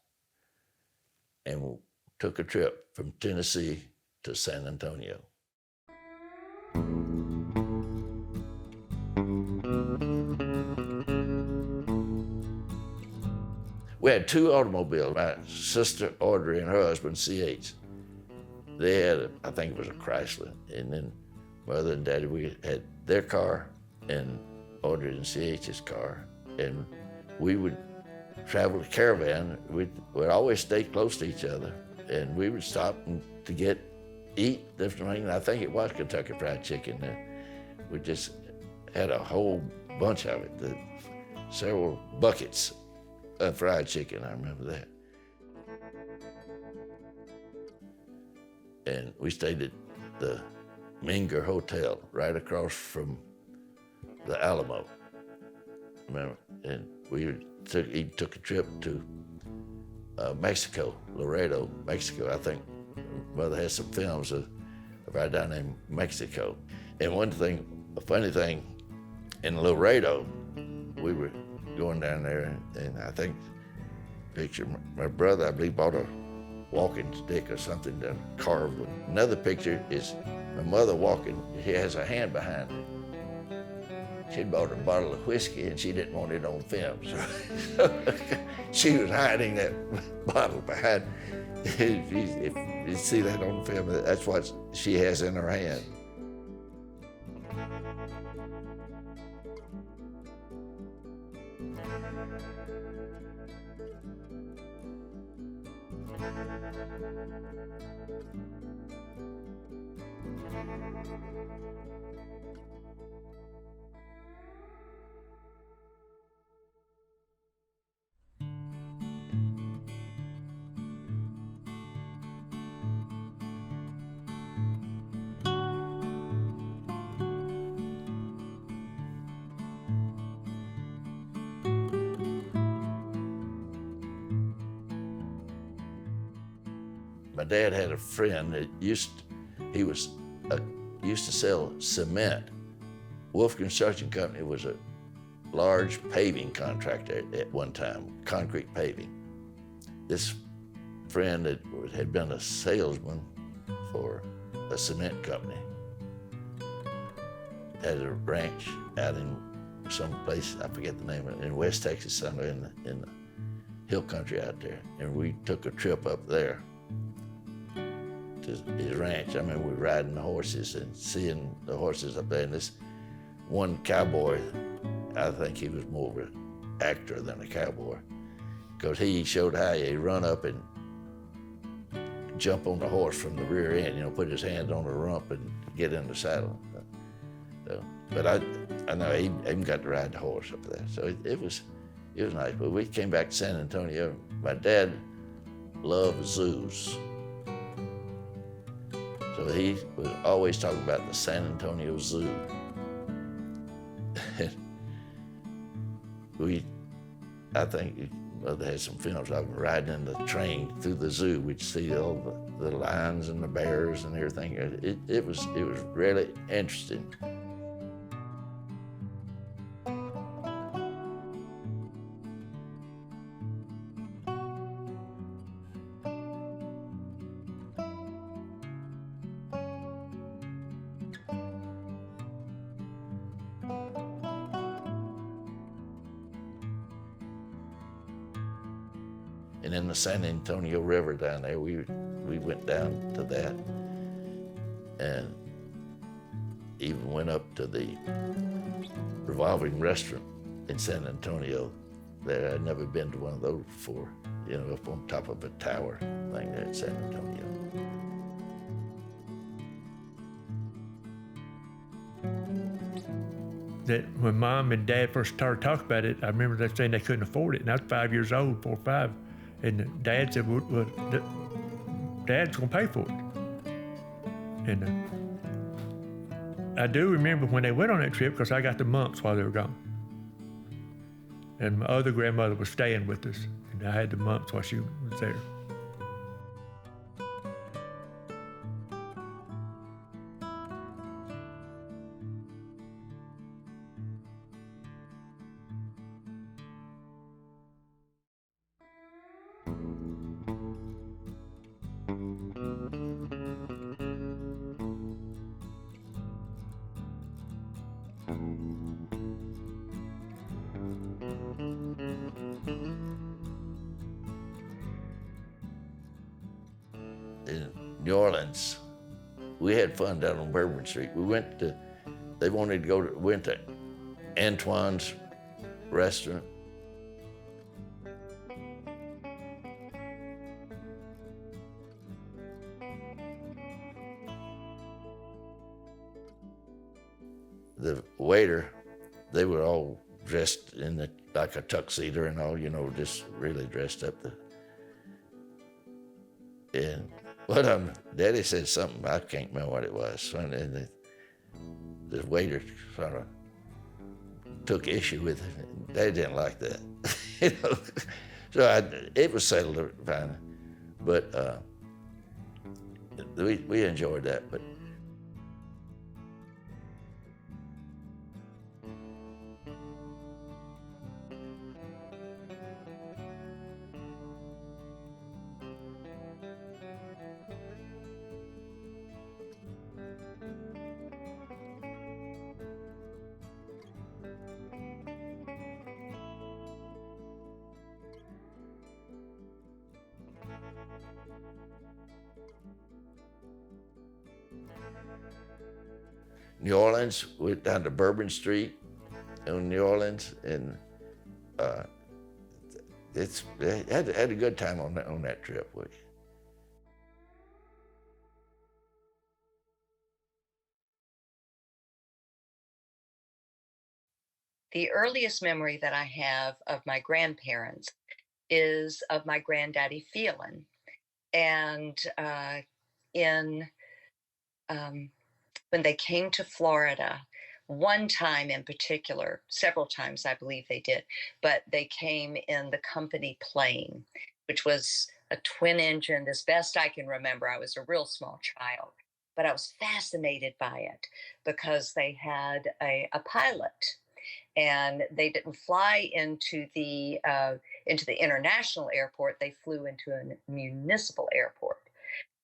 and took a trip from Tennessee to San Antonio. We had 2 automobiles. My sister Audrey and her husband C.H. They had, I think it was a Chrysler. And then Mother and Daddy, we had their car and Audrey and C.H.'s car. And we would travel a caravan, we'd always stay close to each other, and we would stop to eat different things. I think it was Kentucky Fried Chicken. We just had a whole bunch of it, several buckets of fried chicken, I remember that. And we stayed at the Menger Hotel right across from the Alamo, remember? And he took a trip to Mexico, Laredo, Mexico. I think Mother has some films of right down in Mexico. And a funny thing, in Laredo, we were going down there, and I think, picture, my brother, I believe, bought a walking stick or something to carve with. Another picture is my mother walking. She has a hand behind her. She'd bought a bottle of whiskey, and she didn't want it on film. So she was hiding that bottle behind. If you see that on film, that's what she has in her hand. My dad had a friend that used to sell cement. Wolf Construction Company was a large paving contractor at one time, concrete paving. This friend had been a salesman for a cement company. Had a ranch out in some place, I forget the name of it, in West Texas, somewhere in the hill country out there. And we took a trip up there to his ranch. I remember we were riding the horses and seeing the horses up there, and this one cowboy, I think he was more of an actor than a cowboy, because he showed how you run up and jump on the horse from the rear end, put his hands on the rump and get in the saddle. But I know he even got to ride the horse up there, so it was nice. But we came back to San Antonio. My dad loved zoos. So he was always talking about the San Antonio Zoo. I think Mother had some films of riding in the train through the zoo. We'd see all the lions and the bears and everything. It was really interesting. And in the San Antonio River down there, we went down to that, and even went up to the revolving restaurant in San Antonio. There, I'd never been to one of those before, up on top of a tower thing there in San Antonio. That when Mom and Dad first started talking about it, I remember them saying they couldn't afford it, and I was 5 years old, 4 or 5. And Dad said, well, Dad's gonna pay for it. And I do remember when they went on that trip, because I got the mumps while they were gone. And my other grandmother was staying with us, and I had the mumps while she was there. In New Orleans, we had fun down on Bourbon Street. Went to Antoine's restaurant. the waiter, they were all dressed in like a tuxedo and all, just really dressed up. And Daddy said something, I can't remember what it was, and the waiter sort of took issue with it. Daddy didn't like that. So it was settled fine, but we enjoyed that. But New Orleans, went down to Bourbon Street in New Orleans, and had a good time on that trip. The earliest memory that I have of my grandparents is of my granddaddy Phelan. And in when they came to Florida, one time in particular, several times I believe they did, but they came in the company plane, which was a twin engine. As best I can remember, I was a real small child, but I was fascinated by it because they had a pilot, and they didn't fly into the international airport. They flew into a municipal airport.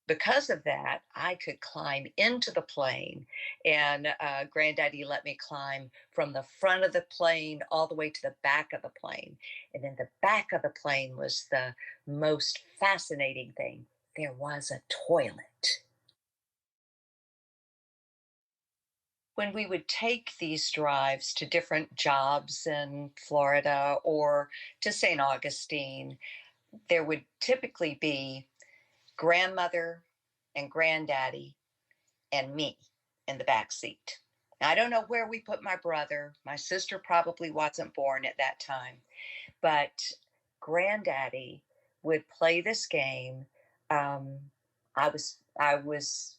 Because of that, I could climb into the plane, and Granddaddy let me climb from the front of the plane all the way to the back of the plane. And in the back of the plane was the most fascinating thing. There was a toilet. When we would take these drives to different jobs in Florida or to St. Augustine, there would typically be grandmother and granddaddy and me in the back seat. Now, I don't know where we put my brother. My sister probably wasn't born at that time, but granddaddy would play this game. Um, I was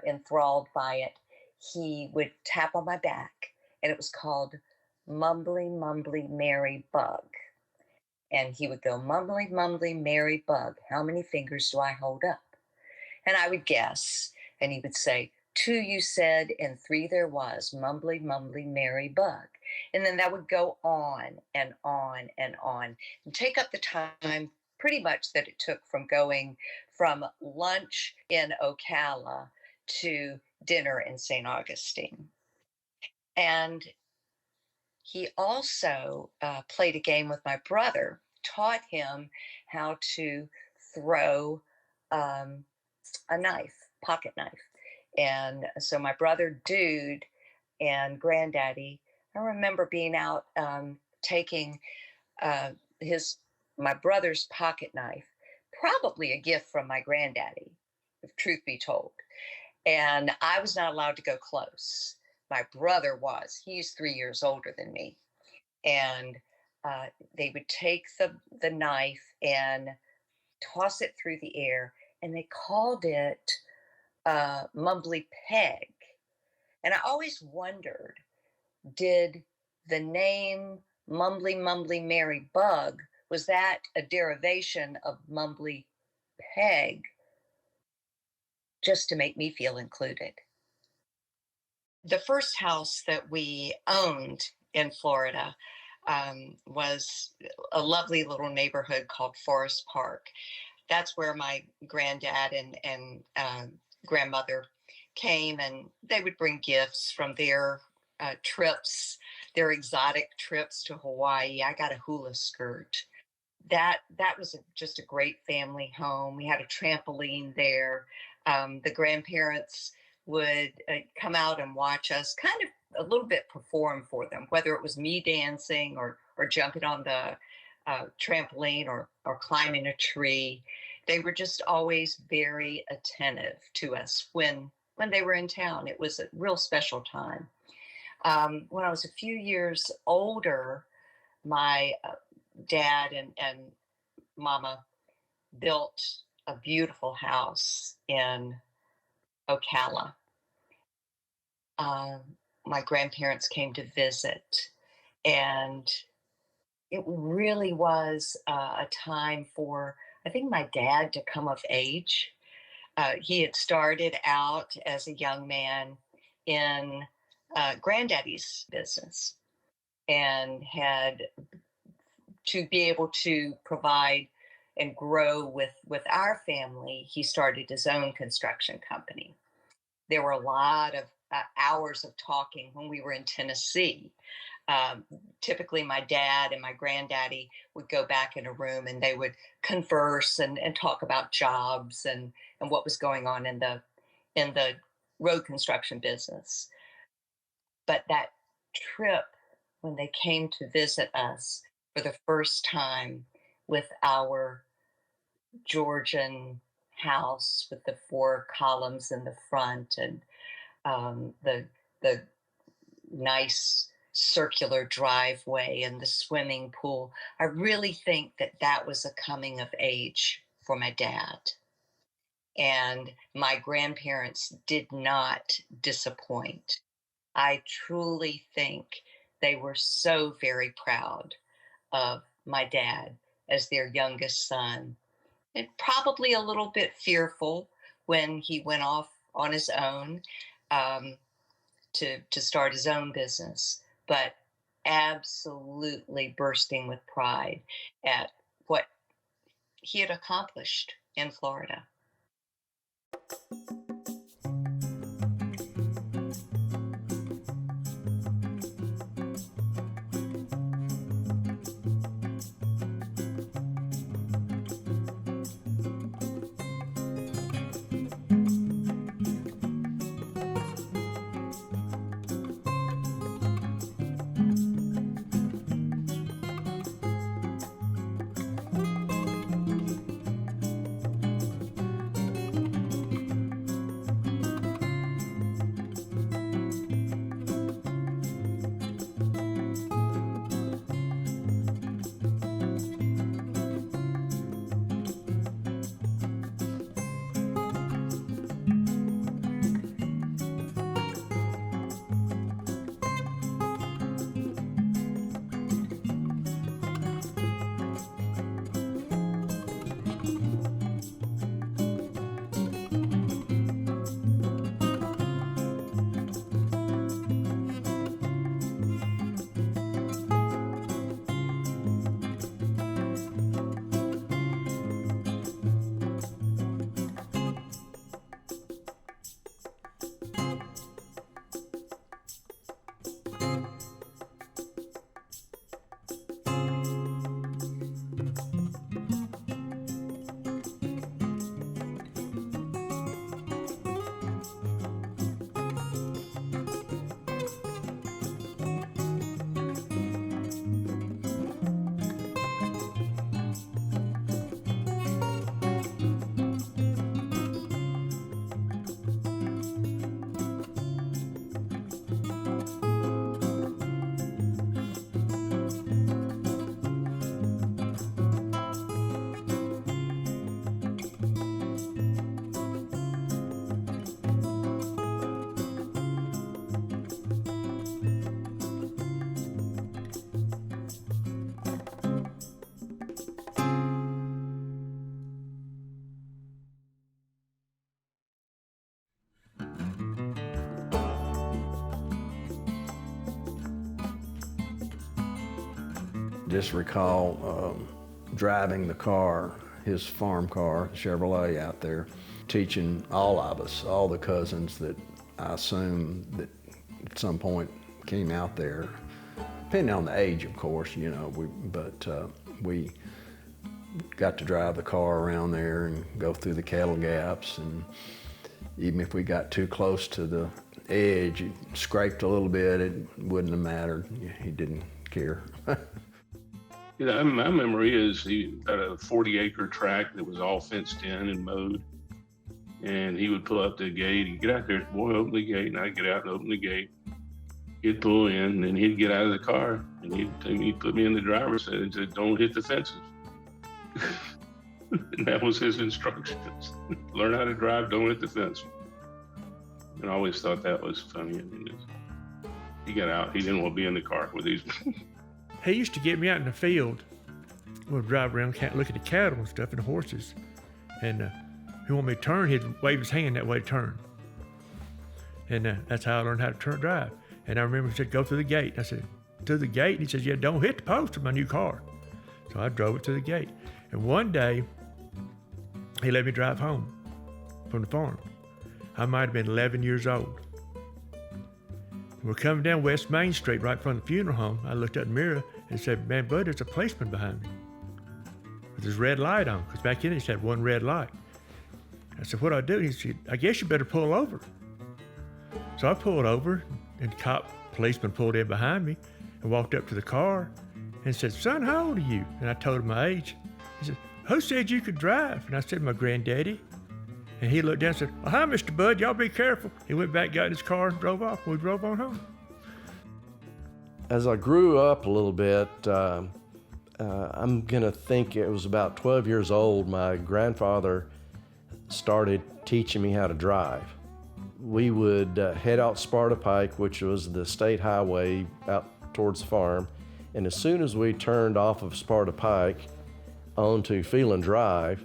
enthralled by it. He would tap on my back, and it was called Mumbly Mumbly Mary Bug. And he would go, Mumbly Mumbly Mary Bug, how many fingers do I hold up? And I would guess, and he would say, two you said, and three there was, mumbly, mumbly, Mary Bug. And then that would go on and on and on, and take up the time pretty much that it took from going from lunch in Ocala to dinner in St. Augustine. And he also played a game with my brother, taught him how to throw a knife, pocket knife. And so my brother Dude and granddaddy, I remember being out taking uh, his my brother's pocket knife, probably a gift from my granddaddy, if truth be told. And I was not allowed to go close. My brother was. He's 3 years older than me. And they would take the knife and toss it through the air, and they called it Mumbly Peg. And I always wondered, did the name Mumbly Mumbly Mary Bug, was that a derivation of Mumbly Peg just to make me feel included? The first house that we owned in Florida was a lovely little neighborhood called Forest Park. That's where my granddad and grandmother came, and they would bring gifts from their trips, their exotic trips to Hawaii. I got a hula skirt. That was just a great family home. We had a trampoline there. The grandparents would come out and watch us, kind of a little bit perform for them, whether it was me dancing or jumping on the trampoline or climbing a tree. They were just always very attentive to us when they were in town. It was a real special time. When I was a few years older, my dad and mama built a beautiful house in Ocala. Um, my grandparents came to visit, and it really was a time for, I think, my dad to come of age. He had started out as a young man in granddaddy's business and had to be able to provide and grow with our family. He started his own construction company. There were a lot of hours of talking when we were in Tennessee. um, Typically my dad and my granddaddy would go back in a room and they would converse and talk about jobs and what was going on in the road construction business. But that trip, when they came to visit us for the first time with our Georgian house with the four columns in the front and the nice circular driveway and the swimming pool. I really think that that was a coming of age for my dad. And my grandparents did not disappoint. I truly think they were so very proud of my dad as their youngest son, and probably a little bit fearful when he went off on his own. Um, to start his own business, but absolutely bursting with pride at what he had accomplished in Florida. Just recall driving the car, his farm car, Chevrolet, out there, teaching all of us, all the cousins that I assume that at some point came out there, depending on the age, of course, you know, we got to drive the car around there and go through the cattle gaps, and even if we got too close to the edge, it scraped a little bit, it wouldn't have mattered. He didn't care. You know, my memory is he had a 40-acre tract that was all fenced in and mowed. And he would pull up to the gate. He'd get out there, boy, open the gate. And I'd get out and open the gate. He'd pull in, and then he'd get out of the car, and he'd put me in the driver's seat and said, "Don't hit the fences." And that was his instructions. Learn how to drive, don't hit the fence. And I always thought that was funny. I mean, he got out. He didn't want to be in the car with these. He used to get me out in the field. We'd drive around, look at the cattle and stuff and the horses. And he wanted me to turn, he'd wave his hand that way to turn. And that's how I learned how to drive. And I remember he said, "Go through the gate." I said, "To the gate?" And he said, "Yeah, don't hit the post of my new car." So I drove it to the gate. And one day, he let me drive home from the farm. I might have been 11 years old. We're coming down West Main Street right in front of the funeral home. I looked at the mirror and said, "Man, bud, there's a policeman behind me with his red light on," because back then he had one red light. I said, "What do I do?" He said, "I guess you better pull over." So I pulled over, and the policeman pulled in behind me and walked up to the car and said, "Son, how old are you?" And I told him my age. He said, "Who said you could drive?" And I said, "My granddaddy." And he looked down and said, "Oh, hi, Mr. Bud, y'all be careful." He went back, got in his car, and drove off. We drove on home. As I grew up a little bit, I'm gonna think it was about 12 years old, my grandfather started teaching me how to drive. We would head out Sparta Pike, which was the state highway out towards the farm, and as soon as we turned off of Sparta Pike onto Phelan Drive,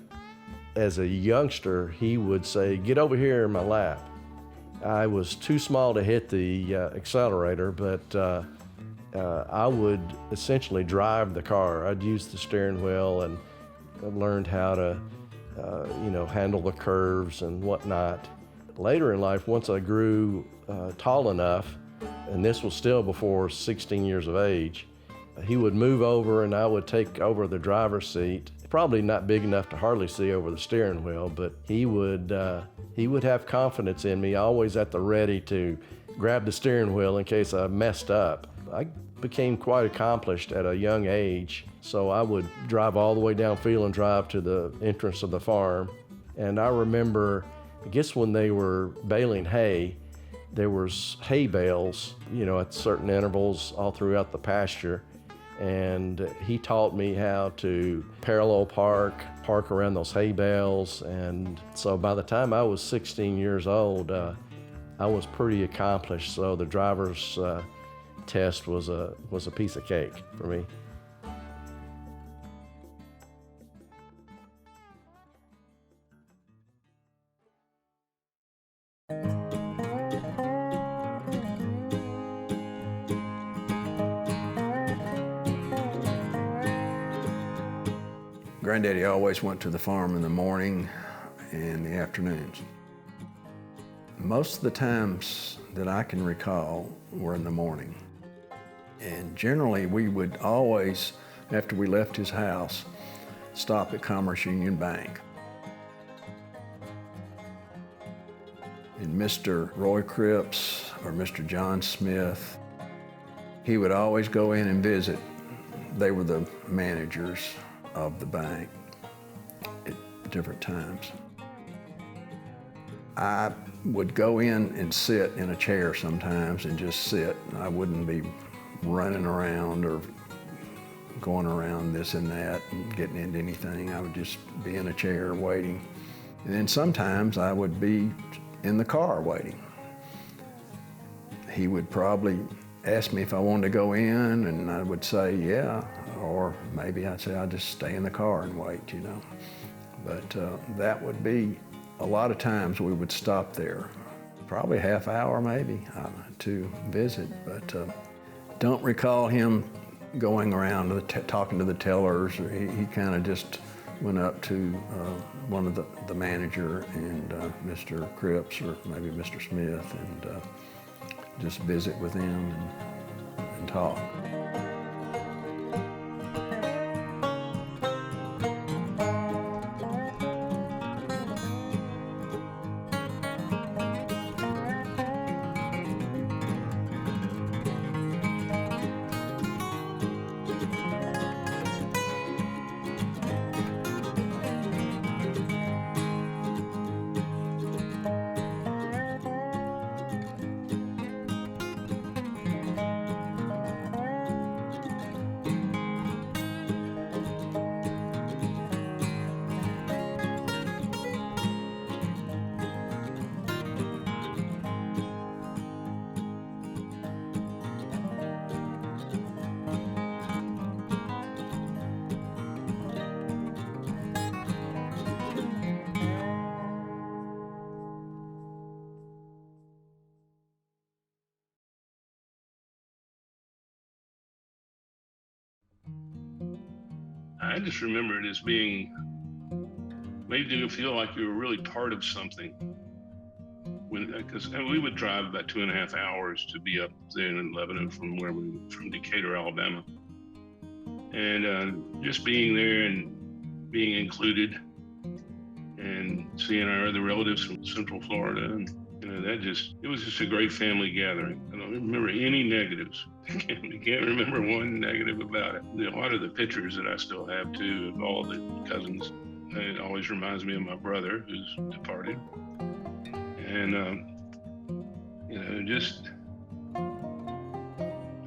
as a youngster, he would say, "Get over here in my lap." I was too small to hit the accelerator, but I would essentially drive the car. I'd use the steering wheel, and I learned how to, handle the curves and whatnot. Later in life, once I grew tall enough, and this was still before 16 years of age, he would move over and I would take over the driver's seat. Probably not big enough to hardly see over the steering wheel, but he would have confidence in me, always at the ready to grab the steering wheel in case I messed up. I became quite accomplished at a young age, so I would drive all the way down Phelan Drive to the entrance of the farm. And I remember, I guess when they were baling hay, there was hay bales, at certain intervals all throughout the pasture. And he taught me how to parallel park around those hay bales. And so by the time I was 16 years old, I was pretty accomplished. So the driver's test was a piece of cake for me. Granddaddy always went to the farm in the morning and the afternoons. Most of the times that I can recall were in the morning. And generally we would always, after we left his house, stop at Commerce Union Bank. And Mr. Roy Cripps or Mr. John Smith, he would always go in and visit. They were the managers of the bank at different times. I would go in and sit in a chair sometimes and just sit. I wouldn't be running around or going around this and that and getting into anything. I would just be in a chair waiting. And then sometimes I would be in the car waiting. He would probably ask me if I wanted to go in, and I would say, yeah. Or maybe I'd say, I'll just stay in the car and wait, But that would be, a lot of times we would stop there, probably a half hour maybe, to visit. But don't recall him going around talking to the tellers. He kind of just went up to one of the manager and Mr. Cripps or maybe Mr. Smith and just visit with him and talk. I just remember it as being, made you feel like you were really part of something. Because we would drive about 2.5 hours to be up there in Lebanon from from Decatur, Alabama. And just being there and being included and seeing our other relatives from Central Florida, and it was just a great family gathering. I don't remember any negatives. I can't remember one negative about it. A lot of the pictures that I still have too of all the cousins, it always reminds me of my brother who's departed. And just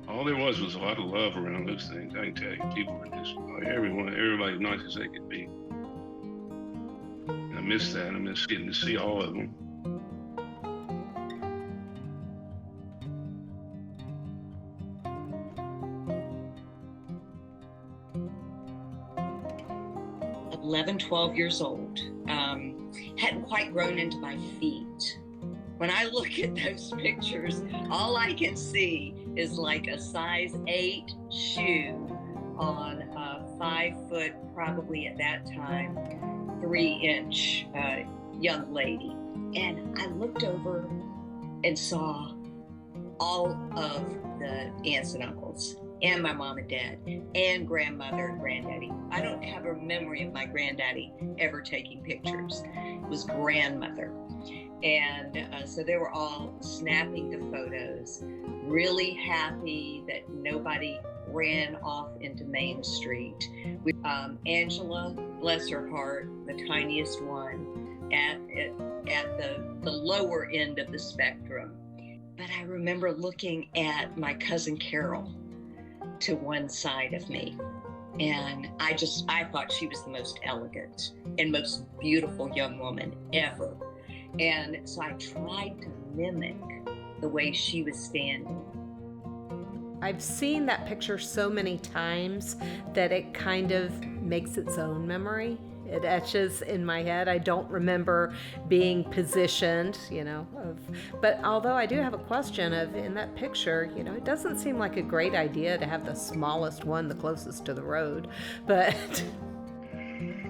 all there was a lot of love around those things. I can tell you, people were just everybody nice as they could be. And I miss that. I miss getting to see all of them. I 11, 12 years old. Hadn't quite grown into my feet. When I look at those pictures, all I can see is like a size 8 shoe on a 5 foot, probably at that time, 3-inch young lady. And I looked over and saw all of the aunts and uncles, and my mom and dad, and grandmother and granddaddy. I don't have a memory of my granddaddy ever taking pictures. It was grandmother. And so they were all snapping the photos, really happy that nobody ran off into Main Street. Angela, bless her heart, the tiniest one, at the lower end of the spectrum. But I remember looking at my cousin Carol to one side of me. And I thought she was the most elegant and most beautiful young woman ever. And so I tried to mimic the way she was standing. I've seen that picture so many times that it kind of makes its own memory. It etches in my head. I don't remember being positioned, but although I do have a question in that picture, it doesn't seem like a great idea to have the smallest one the closest to the road, but.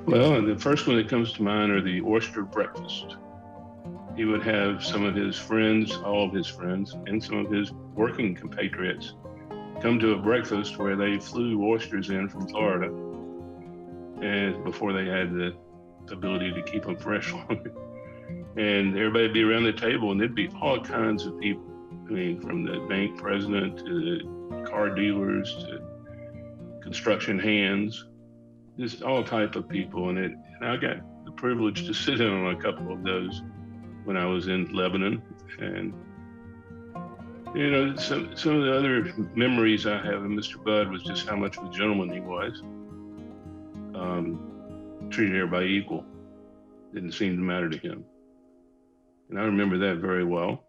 Well, the first one that comes to mind are the oyster breakfast. He would have some of his friends, all of his friends, and some of his working compatriots come to a breakfast where they flew oysters in from Florida, and before they had the ability to keep them fresh longer. And everybody would be around the table, and there'd be all kinds of people. I mean, from the bank president to the car dealers to construction hands, just all type of people. And I got the privilege to sit in on a couple of those when I was in Lebanon. And some of the other memories I have of Mr. Budd was just how much of a gentleman he was. Treated everybody equal. Didn't seem to matter to him. And I remember that very well.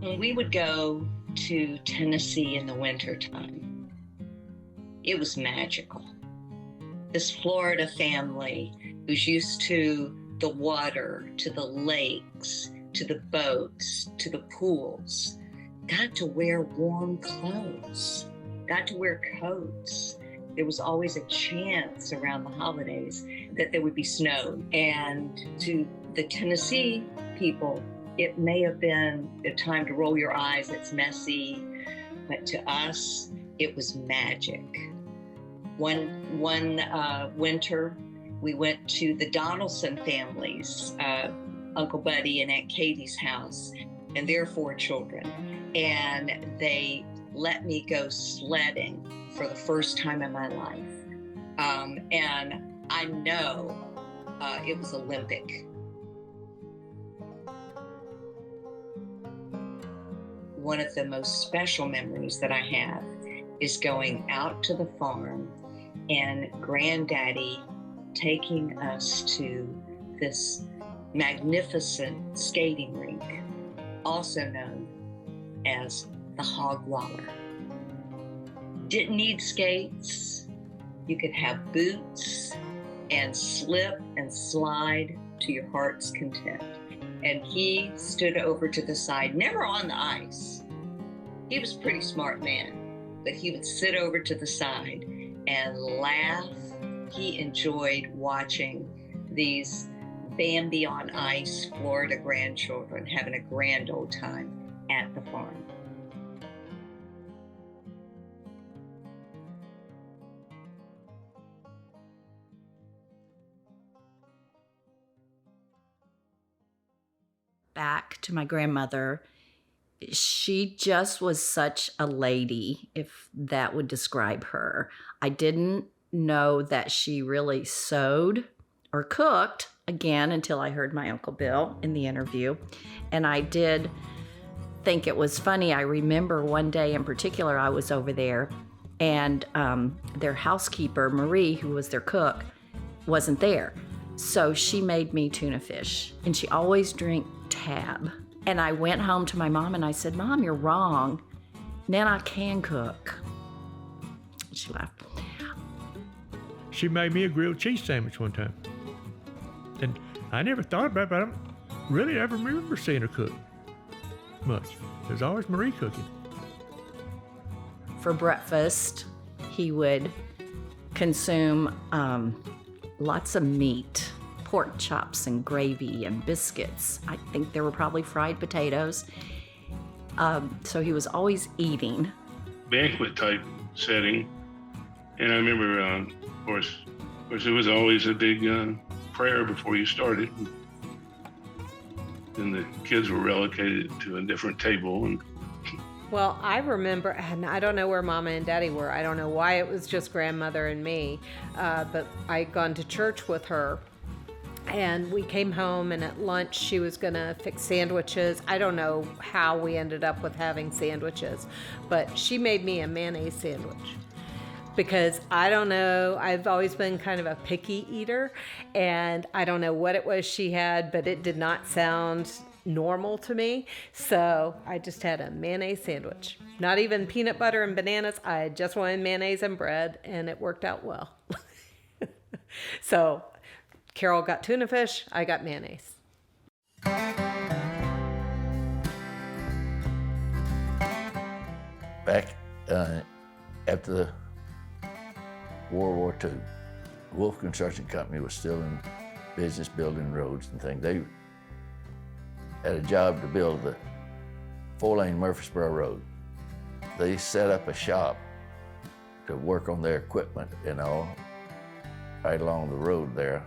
When we would go to Tennessee in the wintertime, it was magical. This Florida family who's used to the water, to the lakes, to the boats, to the pools, got to wear warm clothes, got to wear coats. There was always a chance around the holidays that there would be snow. And to the Tennessee people, it may have been a time to roll your eyes, it's messy, but to us, it was magic. One winter, we went to the Donaldson family's, Uncle Buddy and Aunt Katie's house, and their 4 children. And they let me go sledding for the first time in my life. And I know it was Olympic. One of the most special memories that I have is going out to the farm and Granddaddy taking us to this magnificent skating rink, also known as the Hog Waller. Didn't need skates. You could have boots and slip and slide to your heart's content. And he stood over to the side, never on the ice. He was a pretty smart man. but he would sit over to the side and laugh. He enjoyed watching these Bambi on ice Florida grandchildren having a grand old time at the farm. Back to my grandmother, she just was such a lady, if that would describe her. I didn't know that she really sewed or cooked, again, until I heard my Uncle Bill in the interview. And I did think it was funny. I remember one day in particular, I was over there, and their housekeeper, Marie, who was their cook, wasn't there. So she made me tuna fish, and she always drank Tab. And I went home to my mom and I said, Mom, you're wrong. Nana can cook. She laughed. She made me a grilled cheese sandwich one time. And I never thought about it, but I don't really ever remember seeing her cook much. There's always Marie cooking. For breakfast, he would consume lots of meat, pork chops and gravy and biscuits. I think there were probably fried potatoes. So he was always eating. Banquet type setting. And I remember, of course, it was always a big prayer before you started. And the kids were relocated to a different table. And Well, I remember, and I don't know where Mama and Daddy were. I don't know why it was just grandmother and me, but I'd gone to church with her. And we came home, and at lunch she was gonna fix sandwiches. I don't know how we ended up with having sandwiches, but she made me a mayonnaise sandwich. Because I don't know, I've always been kind of a picky eater, and I don't know what it was she had, but it did not sound normal to me. So I just had a mayonnaise sandwich. Not even peanut butter and bananas. I just wanted mayonnaise and bread, and it worked out well. So Carol got tuna fish, I got mayonnaise. Back after the World War II, Wolf Construction Company was still in business building roads and things. They had a job to build the 4-lane Murfreesboro Road. They set up a shop to work on their equipment and all right along the road there.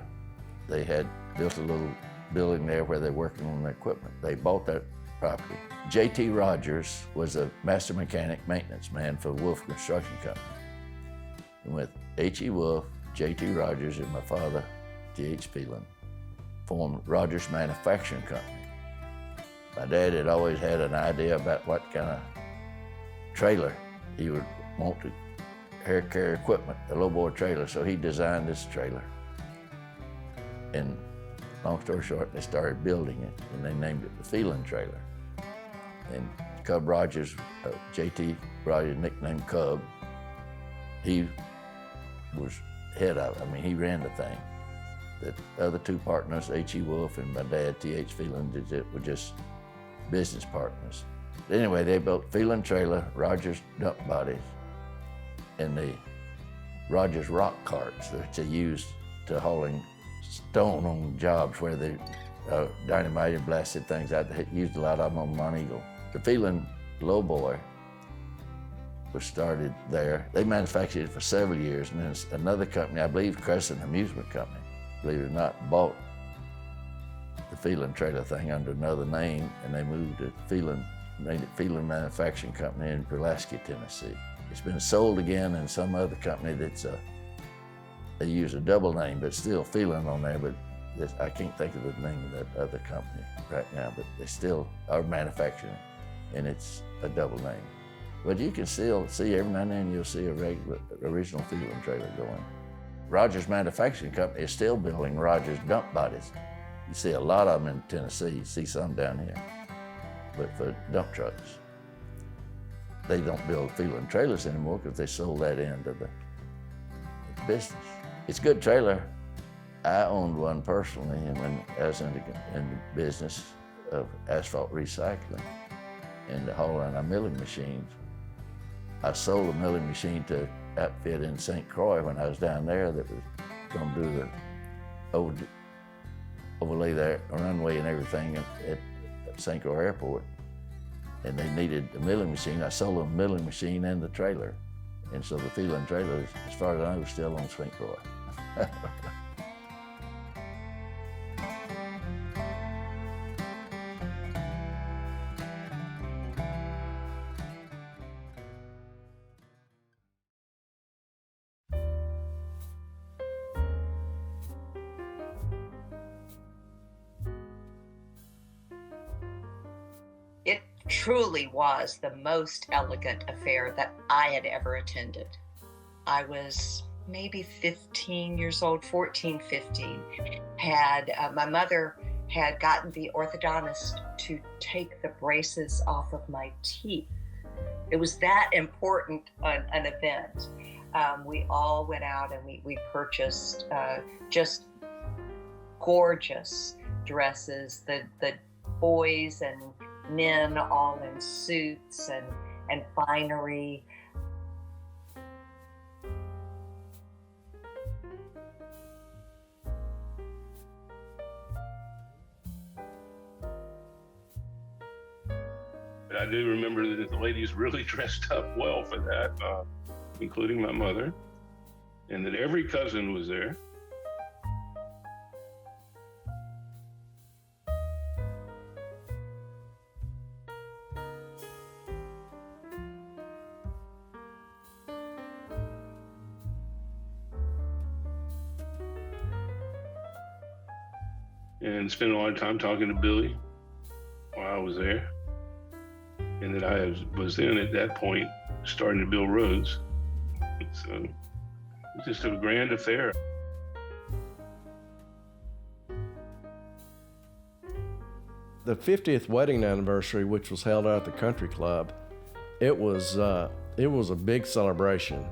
They had built a little building there where they're working on their equipment. They bought that property. J.T. Rogers was a master mechanic maintenance man for Wolf Construction Company. And with H.E. Wolf, J.T. Rogers, and my father, H Phelan, formed Rogers Manufacturing Company. My dad had always had an idea about what kind of trailer he would want to hair carry equipment, a low-bore trailer, so he designed this trailer. And long story short, they started building it, and they named it the Phelan trailer. And Cub Rogers, J.T. Rogers, nicknamed Cub, he was head of it. I mean, he ran the thing. The other two partners, H.E. Wolf and my dad, T.H. Phelan, were just business partners. Anyway, they built Phelan trailer, Rogers dump bodies, and the Rogers rock carts that they used to hauling stone on jobs where they dynamited, blasted things out. They used a lot of them on Mount Eagle. The Phelan lowboy was started there. They manufactured it for several years, and then another company, I believe Crescent Amusement Company, believe it or not, bought the Phelan trailer thing under another name, and they moved to Phelan, made it Phelan Manufacturing Company in Pulaski, Tennessee. It's been sold again in some other company that's they use a double name, but still Phelan on there, but I can't think of the name of that other company right now, but they still are manufacturing it, and it's a double name. But you can still see every now and then you'll see a regular, original Phelan trailer going. Rogers Manufacturing Company is still building Rogers dump bodies. You see a lot of them in Tennessee, you see some down here, but for dump trucks. They don't build Phelan trailers anymore because they sold that into the business. It's a good trailer. I owned one personally, and when I was in the business of asphalt recycling and hauling our milling machines. I sold a milling machine to an outfit in St. Croix when I was down there that was going to do the overlay the runway and everything at St. Croix Airport. And they needed a milling machine. I sold them a milling machine and the trailer. And so the Phelan trailer, as far as I know, is still on St. Croix. It truly was the most elegant affair that I had ever attended. I was maybe 15 years old, 14, 15. My mother had gotten the orthodontist to take the braces off of my teeth. It was that important an event. We all went out and we purchased just gorgeous dresses. The boys and men all in suits and finery. But I do remember that the ladies really dressed up well for that, including my mother, and that every cousin was there. And spent a lot of time talking to Billy while I was there. And that I was then at that point starting to build roads. So it was just a grand affair. The 50th wedding anniversary, which was held out at the country club, it was a big celebration,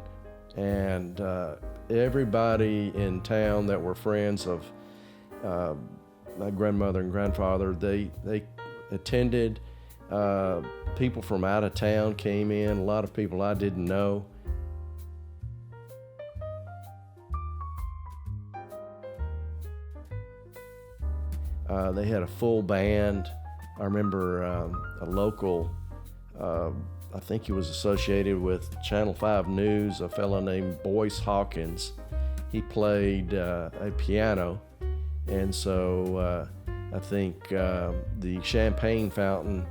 and everybody in town that were friends of my grandmother and grandfather, they attended. People from out of town came in, a lot of people I didn't know. They had a full band. I remember a local, I think he was associated with Channel 5 News, a fellow named Boyce Hawkins. He played a piano, and so I think the champagne fountain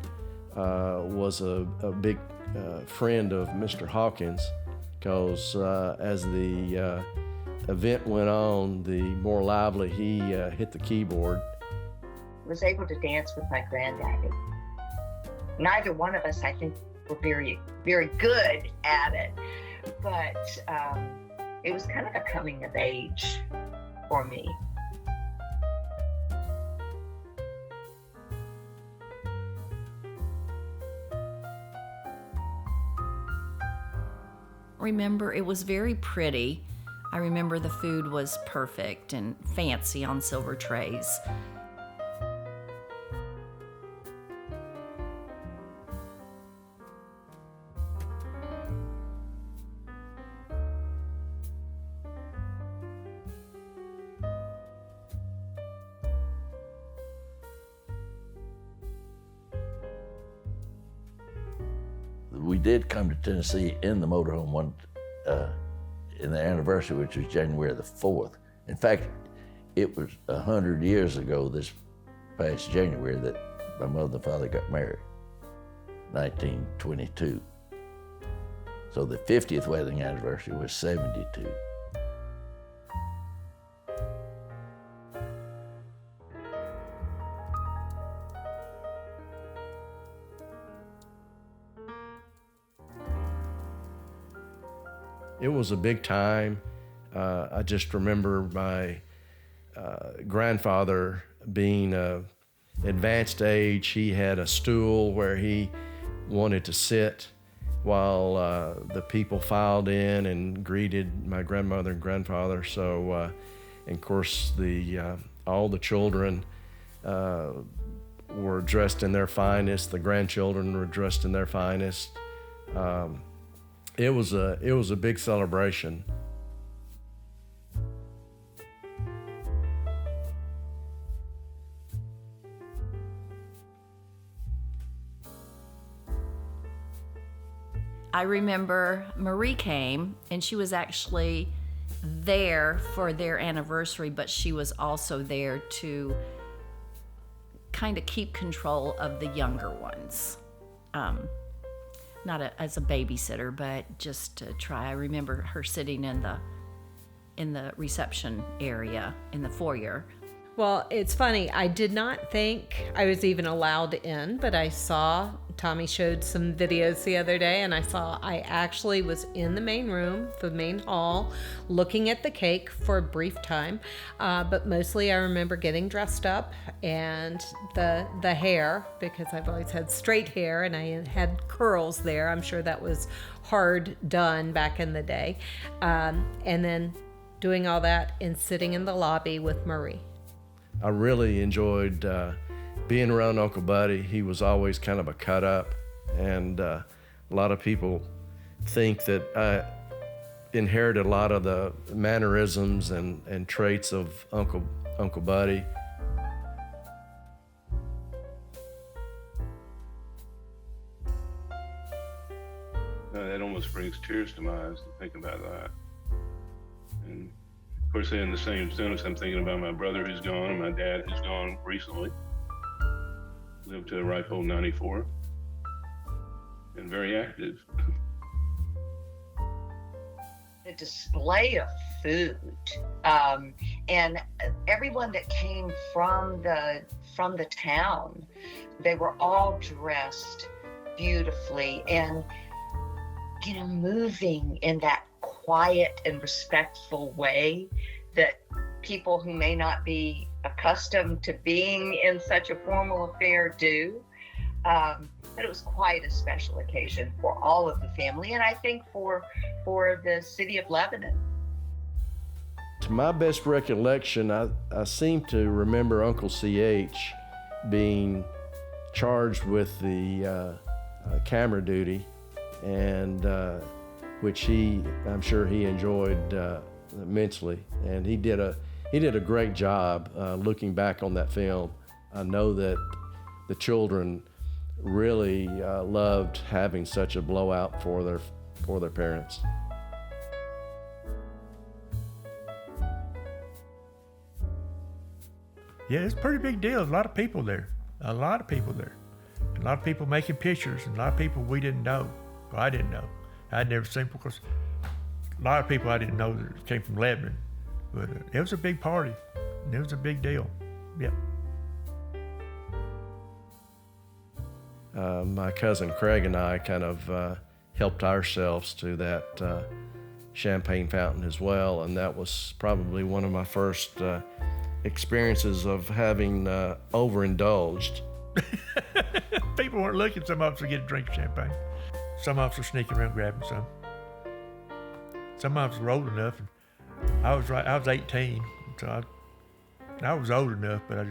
was a big friend of Mr. Hawkins, because as the event went on, the more lively he hit the keyboard. Was able to dance with my granddaddy. Neither one of us, I think, were very, very good at it, but it was kind of a coming of age for me. Remember, it was very pretty. I remember the food was perfect and fancy on silver trays. We did come to Tennessee in the motorhome in the anniversary, which was January the 4th. In fact, it was 100 years ago this past January that my mother and father got married, 1922. So the 50th wedding anniversary was 72. It was a big time. I just remember my grandfather being advanced age. He had a stool where he wanted to sit while the people filed in and greeted my grandmother and grandfather. So, and of course, all the children were dressed in their finest. The grandchildren were dressed in their finest. It was a big celebration. I remember Marie came, and she was actually there for their anniversary, but she was also there to kind of keep control of the younger ones. Not as a babysitter, but just to try. I remember her sitting in the reception area in the foyer. Well, it's funny. I did not think I was even allowed in, but I saw Tommy showed some videos the other day, and I actually was in the main room, the main hall, looking at the cake for a brief time. But mostly I remember getting dressed up, and the hair, because I've always had straight hair and I had curls there. I'm sure that was hard done back in the day. And then doing all that and sitting in the lobby with Marie. I really enjoyed being around Uncle Buddy. He was always kind of a cut up, and a lot of people think that I inherited a lot of the mannerisms and traits of Uncle Buddy. That almost brings tears to my eyes to think about that. And of course, in the same sentence, I'm thinking about my brother who's gone, and my dad who's gone recently. Lived to a ripe old 94, and very active. The display of food, and everyone that came from the town, they were all dressed beautifully and moving in that quiet and respectful way that people who may not be accustomed to being in such a formal affair do. But it was quite a special occasion for all of the family, and I think for the city of Lebanon. To my best recollection, I seem to remember Uncle CH being charged with the camera duty, and which I'm sure he enjoyed immensely, and he did a great job. Looking back on that film, I know that the children really loved having such a blowout for their parents. Yeah, it's a pretty big deal. A lot of people there. A lot of people making pictures, and a lot of people we didn't know. Well, I didn't know. I'd never seen, because a lot of people I didn't know that came from Lebanon. But it was a big party. It was a big deal. Yeah. My cousin Craig and I kind of helped ourselves to that champagne fountain as well, and that was probably one of my first experiences of having overindulged. People weren't looking. Some of us would get a drink of champagne. Some of us were sneaking around grabbing some. Some of us were old enough, and I was 18, so I was old enough, but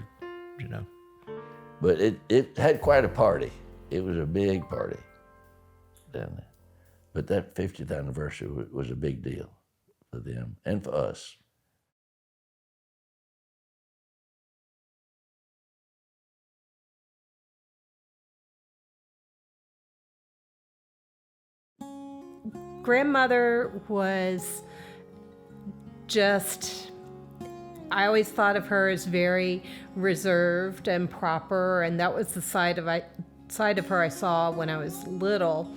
But it had quite a party. It was a big party down there. But that 50th anniversary was a big deal for them and for us. Grandmother was just, I always thought of her as very reserved and proper, and that was the side of her I saw when I was little.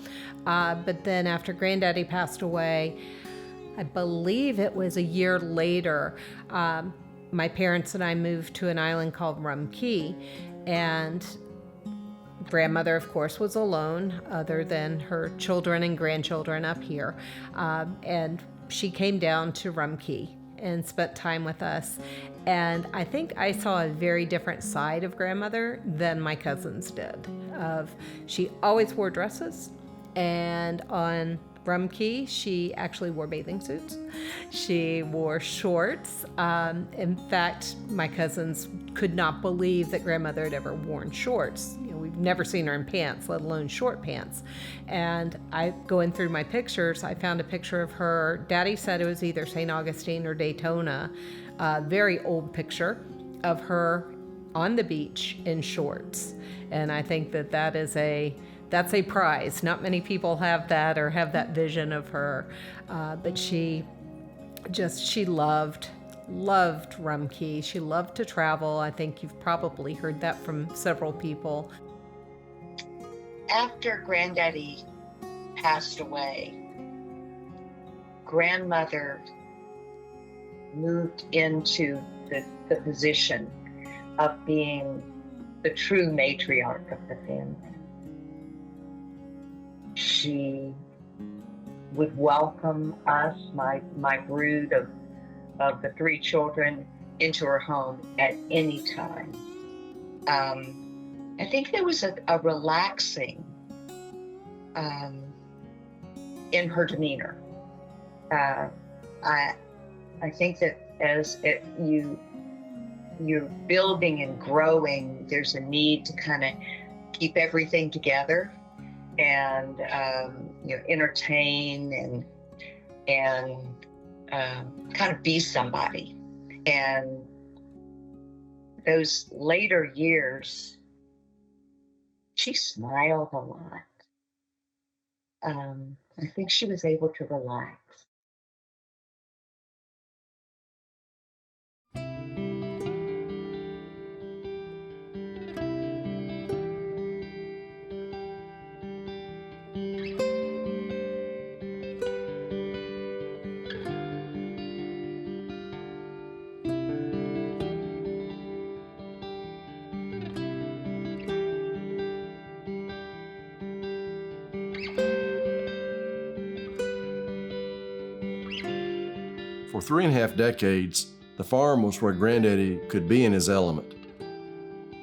But then after Granddaddy passed away, I believe it was a year later, my parents and I moved to an island called Rum Cay, and Grandmother, of course, was alone other than her children and grandchildren up here. And she came down to Rum Cay and spent time with us. And I think I saw a very different side of Grandmother than my cousins did. She always wore dresses, and on Rumkey, she actually wore bathing suits. She wore shorts. In fact, my cousins could not believe that grandmother had ever worn shorts. You know, we've never seen her in pants, let alone short pants. And going through my pictures, I found a picture of her. Daddy said it was either St. Augustine or Daytona, a very old picture of her on the beach in shorts. And I think that that's a prize. Not many people have that or have that vision of her. But she loved Rumkey. She loved to travel. I think you've probably heard that from several people. After Granddaddy passed away, grandmother moved into the position of being the true matriarch of the family. She would welcome us, my brood of the 3 children, into her home at any time. I think there was a relaxing in her demeanor. I think that as you're building and growing, there's a need to kind of keep everything together and entertain and kind of be somebody. And those later years, she smiled a lot. I think she was able to relax. For 3.5 decades, the farm was where Granddaddy could be in his element.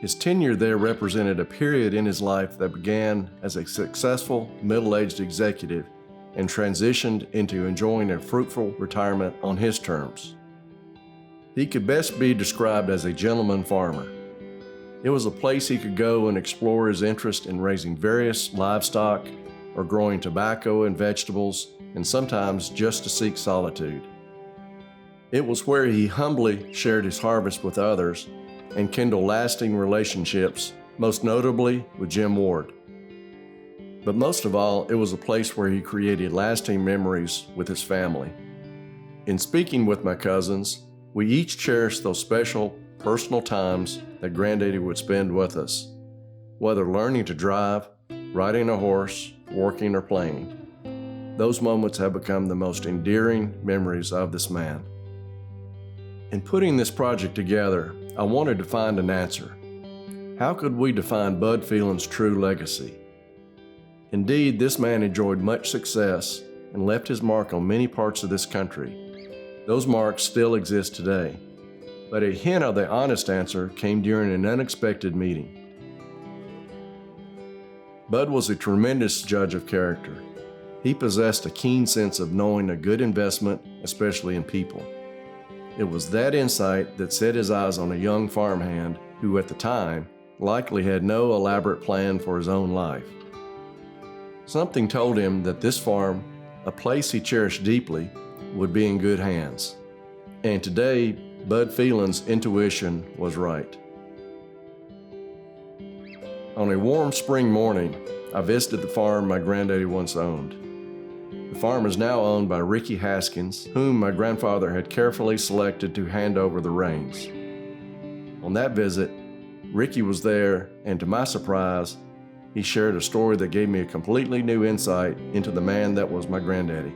His tenure there represented a period in his life that began as a successful middle-aged executive and transitioned into enjoying a fruitful retirement on his terms. He could best be described as a gentleman farmer. It was a place he could go and explore his interest in raising various livestock or growing tobacco and vegetables, and sometimes just to seek solitude. It was where he humbly shared his harvest with others and kindled lasting relationships, most notably with Jim Ward. But most of all, it was a place where he created lasting memories with his family. In speaking with my cousins, we each cherished those special, personal times that Granddaddy would spend with us, whether learning to drive, riding a horse, working, or playing. Those moments have become the most endearing memories of this man. In putting this project together, I wanted to find an answer. How could we define Bud Phelan's true legacy? Indeed, this man enjoyed much success and left his mark on many parts of this country. Those marks still exist today. But a hint of the honest answer came during an unexpected meeting. Bud was a tremendous judge of character. He possessed a keen sense of knowing a good investment, especially in people. It was that insight that set his eyes on a young farmhand who at the time likely had no elaborate plan for his own life. Something told him that this farm, a place he cherished deeply, would be in good hands. And today, Bud Phelan's intuition was right. On a warm spring morning, I visited the farm my granddaddy once owned. The farm is now owned by Ricky Haskins, whom my grandfather had carefully selected to hand over the reins. On that visit, Ricky was there, and to my surprise, he shared a story that gave me a completely new insight into the man that was my granddaddy.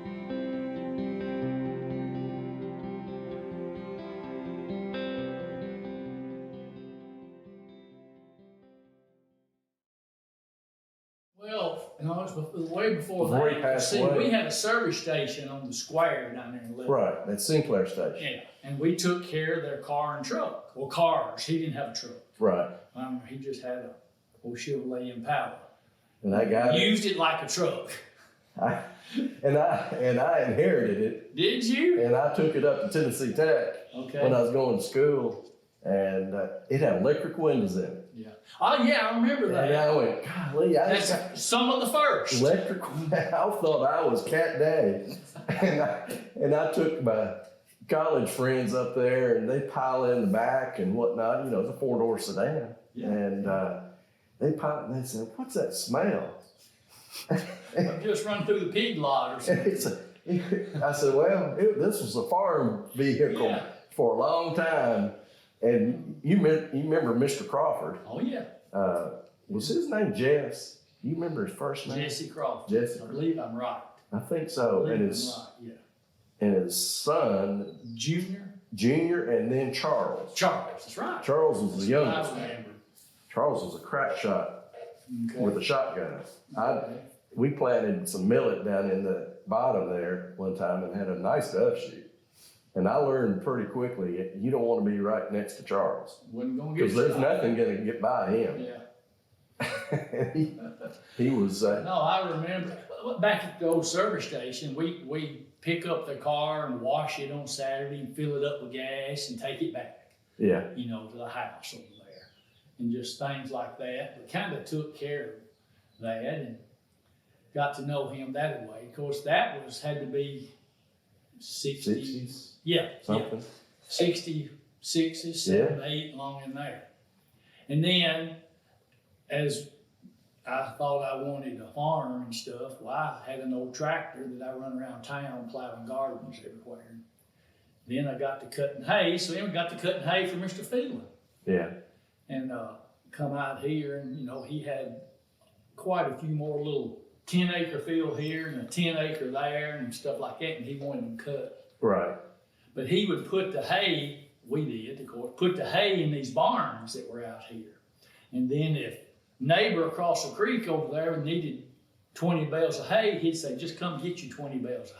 Well, no, it was way before Before that. he passed See, away. we had a service station on the square down there in Lebanon. Right, that's Sinclair Station. Yeah, and we took care of their car and truck. Well, cars. He didn't have a truck. Right. He just had a old Chevrolet Impala. And that guy, Used it like a truck. and I inherited it. Did you? And I took it up to Tennessee Tech Okay. when I was going to school, and it had electric windows in it. Yeah. Oh yeah, I remember that. And I went, golly, That's some of the first. electric. I thought I was Cat Daddy, and I took my college friends up there, and they pile in the back and whatnot. You know, it's a 4-door sedan, Yeah. and they pile, and they said, "What's that smell?" I've just run through the pig lot or something. I said, "Well, this was a farm vehicle Yeah. for a long time." And you remember Mr. Crawford? Oh yeah. Was his name Jess? You remember his first name? Jesse Crawford. Jesse. I believe I'm right. I think so. I And believe his I'm right. Yeah. and his son, Junior. Junior, and then Charles. Charles. That's right. Charles was the That's what youngest. I remember. Charles was a crack shot Okay. with a shotgun. Okay. We planted some millet down in the bottom there one time and had a nice dove shoot. And I learned pretty quickly, you don't want to be right next to Charles Wasn't gonna get because there's shot. nothing going to get by him. Yeah. he was, No, I remember back at the old service station, we pick up the car and wash it on Saturday and fill it up with gas and take it back, yeah, you know, to the house over there. And just things like that. We kind of took care of that and got to know him that way. Of course, that had to be 60. 60s, Yeah, something. yeah. 60, 60, 7, 8, along in there. And then, as I thought I wanted a farm and stuff, well, I had an old tractor that I run around town plowing gardens everywhere. Then I got to cutting hay, so then we got to cutting hay for Mr. Phelan. Yeah, And come out here, and, you know, he had quite a few more little 10-acre field here and a 10-acre there and stuff like that, and he wanted them cut. right. But he would put the hay, we did, of course, put the hay in these barns that were out here. And then if neighbor across the creek over there needed 20 bales of hay, he'd say, just come get you 20 bales of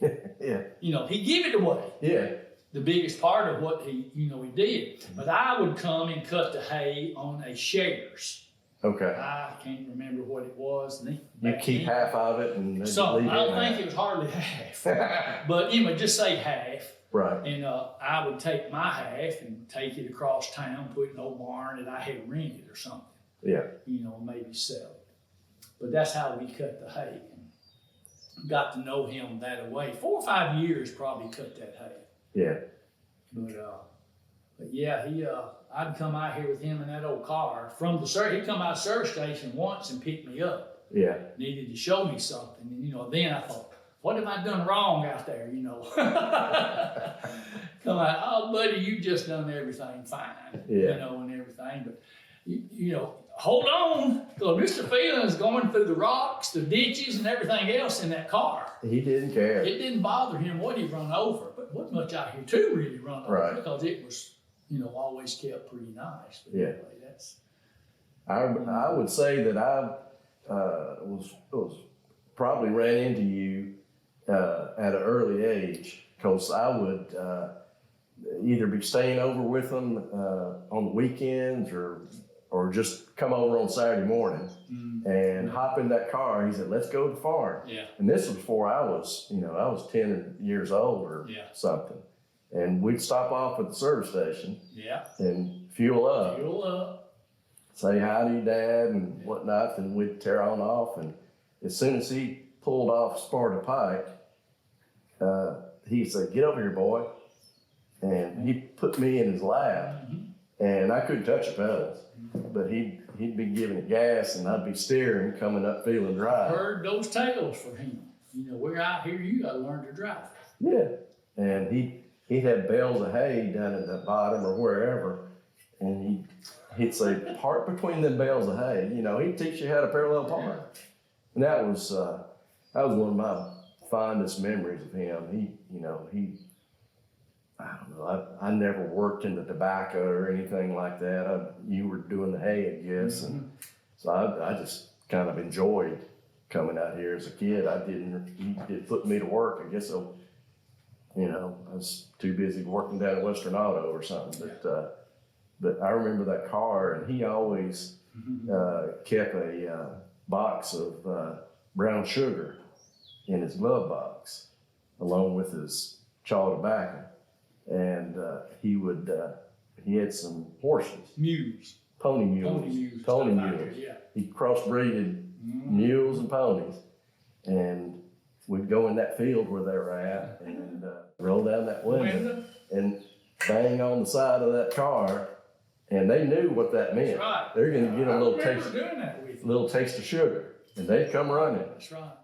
hay. Yeah, You know, he'd give it away. yeah, The biggest part of what he did. But I would come and cut the hay on a shares. okay. I can't remember what it was. You keep half of it and then So leave I don't it think it was hardly half. But anyway, just say half. Right, And I would take my half and take it across town, put it in an old barn that I had rented or something, yeah, you know, maybe sell it. But that's how we cut the hay. And got to know him that way. 4 or 5 years probably cut that hay. yeah, But yeah, I'd come out here with him in that old car from the service. He'd come out of the service station once and pick me up. yeah, Needed to show me something. And, you know, then I thought, what have I done wrong out there, you know? Come out, oh, buddy, you just done everything fine, you Yeah. know, and everything. But, you know, hold on, because Mr. Phelan is going through the rocks, the ditches, and everything else in that car. He didn't care. It didn't bother him what he run over, but wasn't much out here to really run over, Right. because it was, you know, always kept pretty nice. But Yeah. anyway, that's, I would say that I was probably ran into you at an early age because I would either be staying over with them on the weekends or just come over on Saturday morning and hop in that car. He said, "Let's go to the farm." yeah, And this was before I was 10 years old or Yeah. something. And we'd stop off at the service station yeah, and fuel up. fuel up. Say hi to your dad and whatnot, and we'd tear on off. And as soon as he pulled off Sparta Pike, he said, "Get over here, boy." And he put me in his lap, and I couldn't touch the pedals, but he'd be giving it gas, and I'd be steering, coming up feeling dry. Heard those tales from him. You know, we're out here, you got to learn to drive. Yeah, and he'd have bales of hay down at the bottom or wherever, and he'd say, "Park between them bales of hay." You know, he'd teach you how to parallel park, and that was one of my fondest memories of him. I don't know, I never worked in the tobacco or anything like that. You were doing the hay, I guess, and so I just kind of enjoyed coming out here as a kid. He did put me to work, I guess. So, you know, I was too busy working down at Western Auto or something. But I remember that car, and he always kept a box of brown sugar in his glove box, along with his chaw tobacco. And he had some horses. Mules. Pony mules. Pony mules. Yeah. He crossbreeded mules and ponies. And we'd go in that field where they were at and roll down that window and bang on the side of that car. And they knew what that meant. That's right. They're going to get a little taste of sugar. And they'd come running. That's right.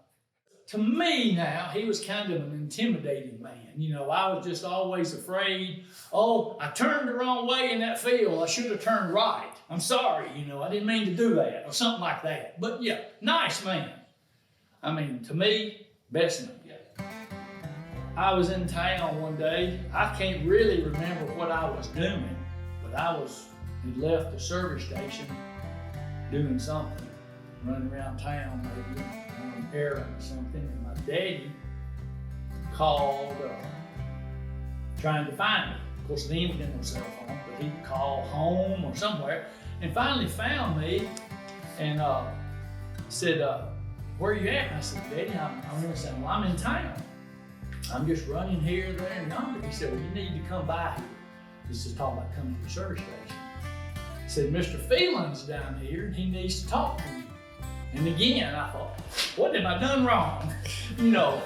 To me now, he was kind of an intimidating man. You know, I was just always afraid. Oh, I turned the wrong way in that field. I should have turned right. I'm sorry, you know, I didn't mean to do that or something like that. But yeah, nice man. I mean, to me, best man. I was in town one day. I can't really remember what I was doing, but had left the service station doing something, running around town maybe on an errand or something, and my daddy called trying to find me. Of course, then we didn't have a cell phone, but he'd call home or somewhere and finally found me and said, where are you at? And I said, Daddy, I'm going to say, well, I'm in town. I'm just running here, there, and yonder. He said, well, you need to come by here. He's just talking about coming to the service station. He said, Mr. Phelan's down here and he needs to talk to you. And again, I thought, what have I done wrong? You know.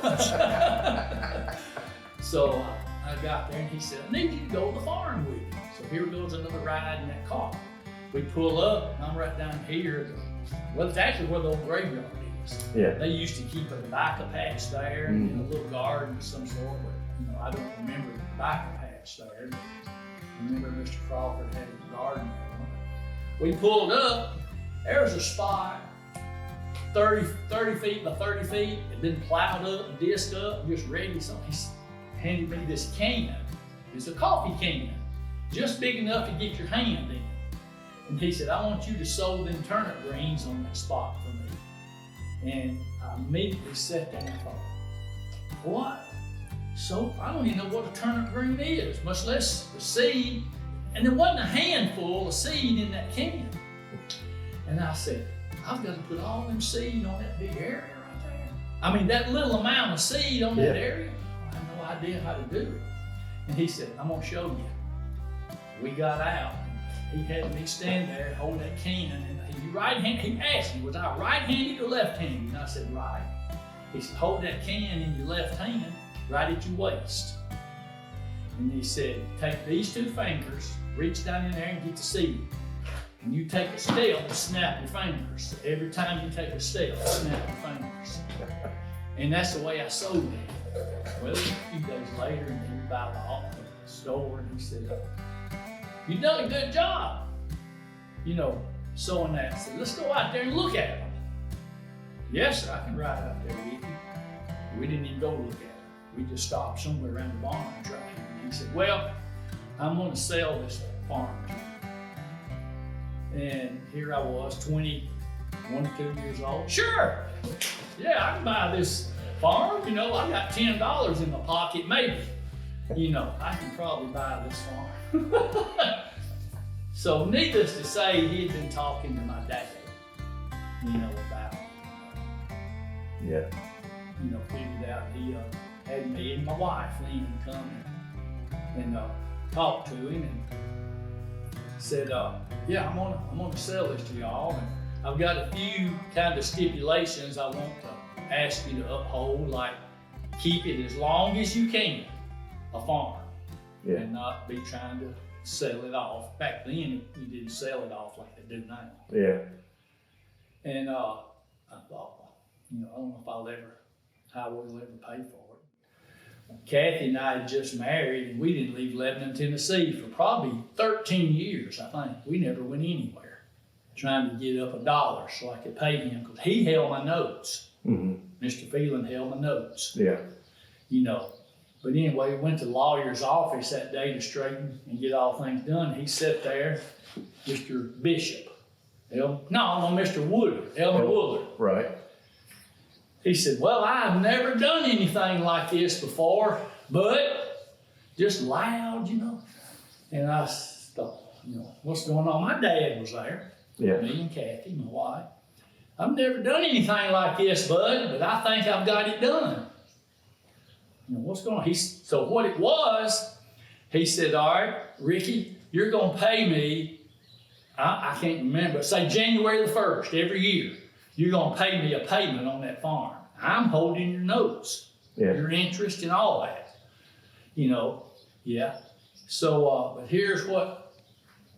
So I got there and he said, I need you to go to the farm with me. So here goes another ride in that car. We pull up, and I'm right down here. Well, it's actually where the old graveyard is. Yeah. They used to keep a tobacco patch there and in a little garden of some sort, but you know, I don't remember the tobacco patch there. But I remember Mr. Crawford had a garden there. We pulled up, there was a spot 30 feet by 30 feet. It'd been plowed up and disced up, just ready. So he handed me this can. It's a coffee can, just big enough to get your hand in. And he said, I want you to sow them turnip greens on that spot for me. And I immediately sat there and thought, what? So I don't even know what a turnip green is, much less the seed. And there wasn't a handful of seed in that can. And I said, I've got to put all them seed on that big area right there. I mean, that little amount of seed on that area, I had no idea how to do it. And he said, I'm gonna show you. We got out. He had me stand there and hold that can. And he asked me, was I right-handed or left-handed? And I said, right. He said, hold that can in your left hand, right at your waist. And he said, take these two fingers, reach down in there and get the seed. And you take a step and snap your fingers. Every time you take a step, snap your fingers. And that's the way I sewed it. Well, a few days later, and he was by the store, and he said, you done a good job, you know, sewing that. I said, let's go out there and look at them. Yes, sir, I can ride out there with you. We didn't even go look at them. We just stopped somewhere around the barn and tried. And he said, well, I'm going to sell this farm. And here I was, 21, 22 years old. Sure, yeah, I can buy this farm. You know, I got $10 in my pocket, maybe. You know, I can probably buy this farm. So needless to say, he had been talking to my dad, you know, about, you know, figured out he had me and my wife, Lynn, come and talk to him and said, yeah, I'm gonna sell this to y'all, and I've got a few kind of stipulations I want to ask you to uphold, like keep it as long as you can, a farm, and not be trying to sell it off. Back then, you didn't sell it off like they do now. Yeah. And I thought, you know, I don't know how we'll ever pay for it. Kathy and I had just married, and we didn't leave Lebanon, Tennessee for probably 13 years, I think. We never went anywhere, trying to get up $1 so I could pay him, because he held my notes. Mm-hmm. Mr. Phelan held my notes. Yeah. You know. But anyway, we went to the lawyer's office that day to straighten and get all things done. He sat there, Mr. Bishop. Mr. Woodard, Elmer Woodard. Right. He said, well, I've never done anything like this before, but just loud, you know. And I thought, you know, what's going on? My dad was there, me and Kathy, my wife. I've never done anything like this, bud, but I think I've got it done. You know, what's going on? So what it was, he said, all right, Ricky, you're going to pay me, I can't remember, say January the 1st every year. You're going to pay me a payment on that farm. I'm holding your notes, your interest and all that. You know, yeah. So, but here's what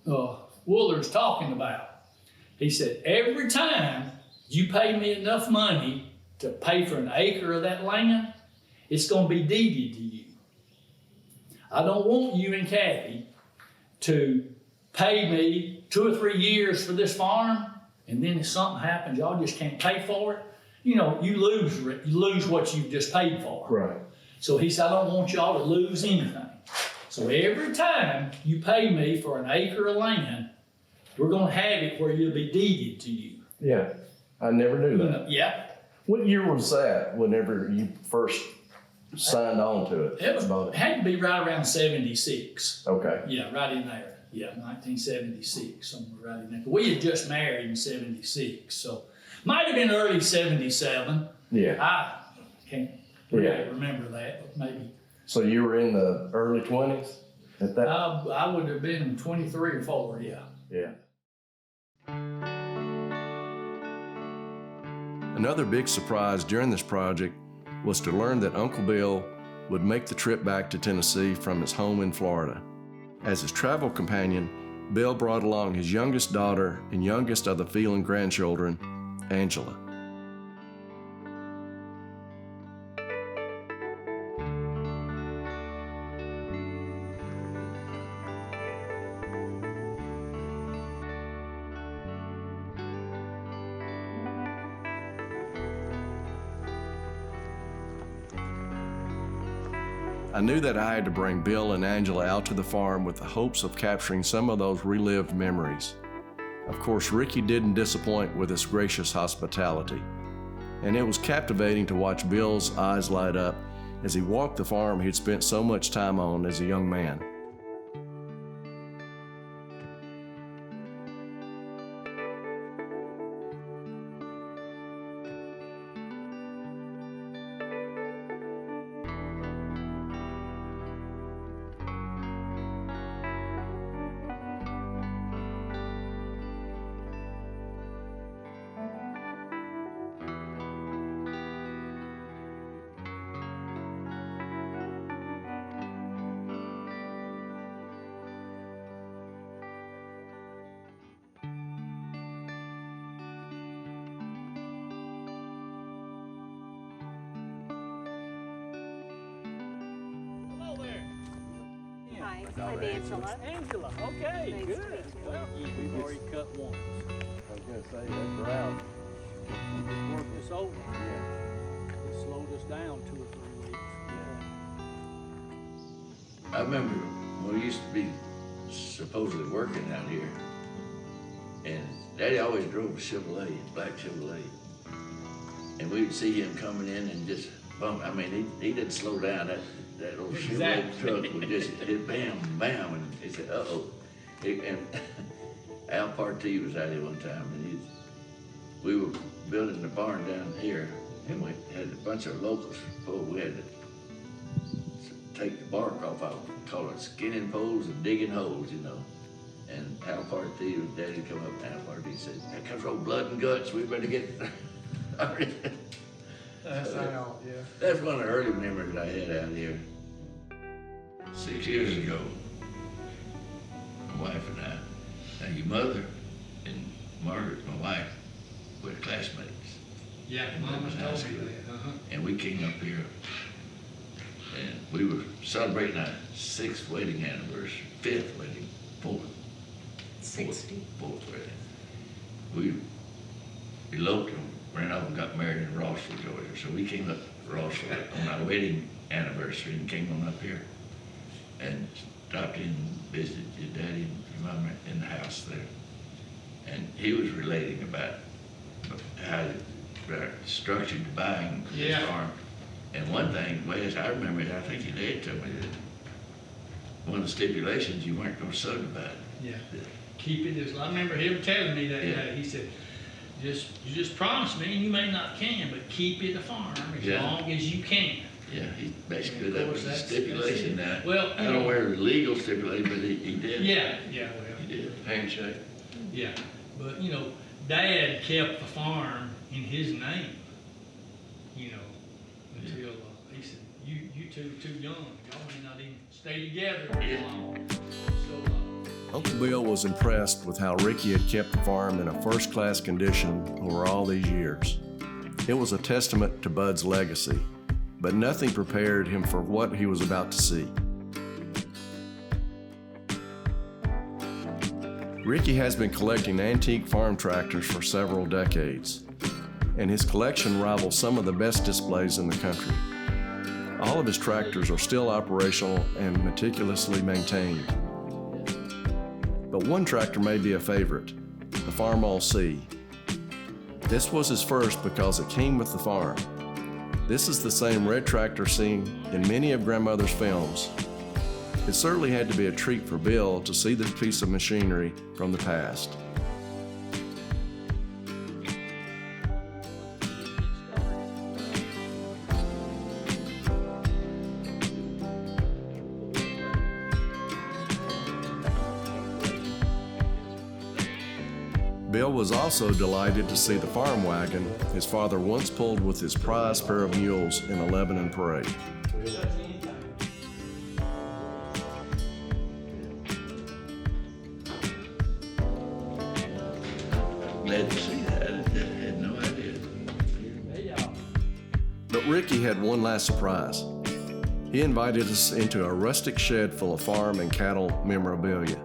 Wooler's talking about. He said, every time you pay me enough money to pay for an acre of that land, it's going to be deeded to you. I don't want you and Kathy to pay me 2 or 3 years for this farm, and then if something happens, y'all just can't pay for it. You know, you lose what you've just paid for. Right. So he said, I don't want y'all to lose anything. So every time you pay me for an acre of land, we're going to have it where it'll be deeded to you. Yeah, I never knew that. You know, yeah. What year was that whenever you first signed on to it? It had to be right around 76. Okay. Yeah, right in there. Yeah, 1976, somewhere right in there. We had just married in 76, so might have been early 77. Yeah. I can't really remember that, but maybe. So you were in the early 20s at that? I would have been 23 or 4, yeah. Yeah. Another big surprise during this project was to learn that Uncle Bill would make the trip back to Tennessee from his home in Florida. As his travel companion, Bill brought along his youngest daughter and youngest of the Phelan grandchildren, Angela. I knew that I had to bring Bill and Angela out to the farm with the hopes of capturing some of those relived memories. Of course, Ricky didn't disappoint with his gracious hospitality, and it was captivating to watch Bill's eyes light up as he walked the farm he'd spent so much time on as a young man. I'm Angela. Angela, okay, Nice good. to meet you. Well, we've already cut one. I was going to say, that's right. Just work this over. Yeah. It slowed us down 2 or 3 weeks. I remember when we used to be supposedly working out here, and Daddy always drove a Chevrolet, a black Chevrolet. And we'd see him coming in and just bump. I mean, he didn't slow down. That old Chevrolet truck would just hit bam, bam, and he said, uh-oh. And Al Partee was out here one time, and we were building the barn down here, and we had a bunch of locals before we had to take the bark off. I would call it skinning poles and digging holes, you know. And Al Partee, Daddy come up, and Al Partee said, "There comes old blood and guts. We better get." That's Al, yeah. That's one of the early memories I had out here. 6 years ago, my wife and I, now your mother and Margaret, my wife, were classmates. Yeah, Mama told me that. And we came up here, and we were celebrating our 6th wedding anniversary, 5th wedding, 4th. 60. Fourth wedding. We eloped and ran off and got married in Rossville, Georgia. So we came up to Rossville on our wedding anniversary and came on up here and stopped in and visited your daddy and your mama in the house there. And he was relating about how they're structured buying this farm. And one thing, Wes, I remember, I think your dad told me that one of the stipulations, you weren't going to subdivide. Yeah. Keep it as, I remember him telling me that day. He said, You just promise me, and you may not can, but keep it a farm as long as you can. Yeah, he basically, And of that course, was a that's stipulation it. now. Well, I don't know where the legal stipulation, but he did. Yeah, well. He did. Handshake. Yeah, but Dad kept the farm in his name, until he said, you two are too young. Y'all may not even stay together very long. So, Uncle Bill was impressed with how Ricky had kept the farm in a first-class condition over all these years. It was a testament to Bud's legacy, but nothing prepared him for what he was about to see. Ricky has been collecting antique farm tractors for several decades, and his collection rivals some of the best displays in the country. All of his tractors are still operational and meticulously maintained. But one tractor may be a favorite, the Farmall C. This was his first because it came with the farm. This is the same red tractor seen in many of Grandmother's films. It certainly had to be a treat for Bill to see this piece of machinery from the past. Bill was also delighted to see the farm wagon his father once pulled with his prized pair of mules in a Lebanon parade. Glad to see that. I had no idea. But Ricky had one last surprise. He invited us into a rustic shed full of farm and cattle memorabilia.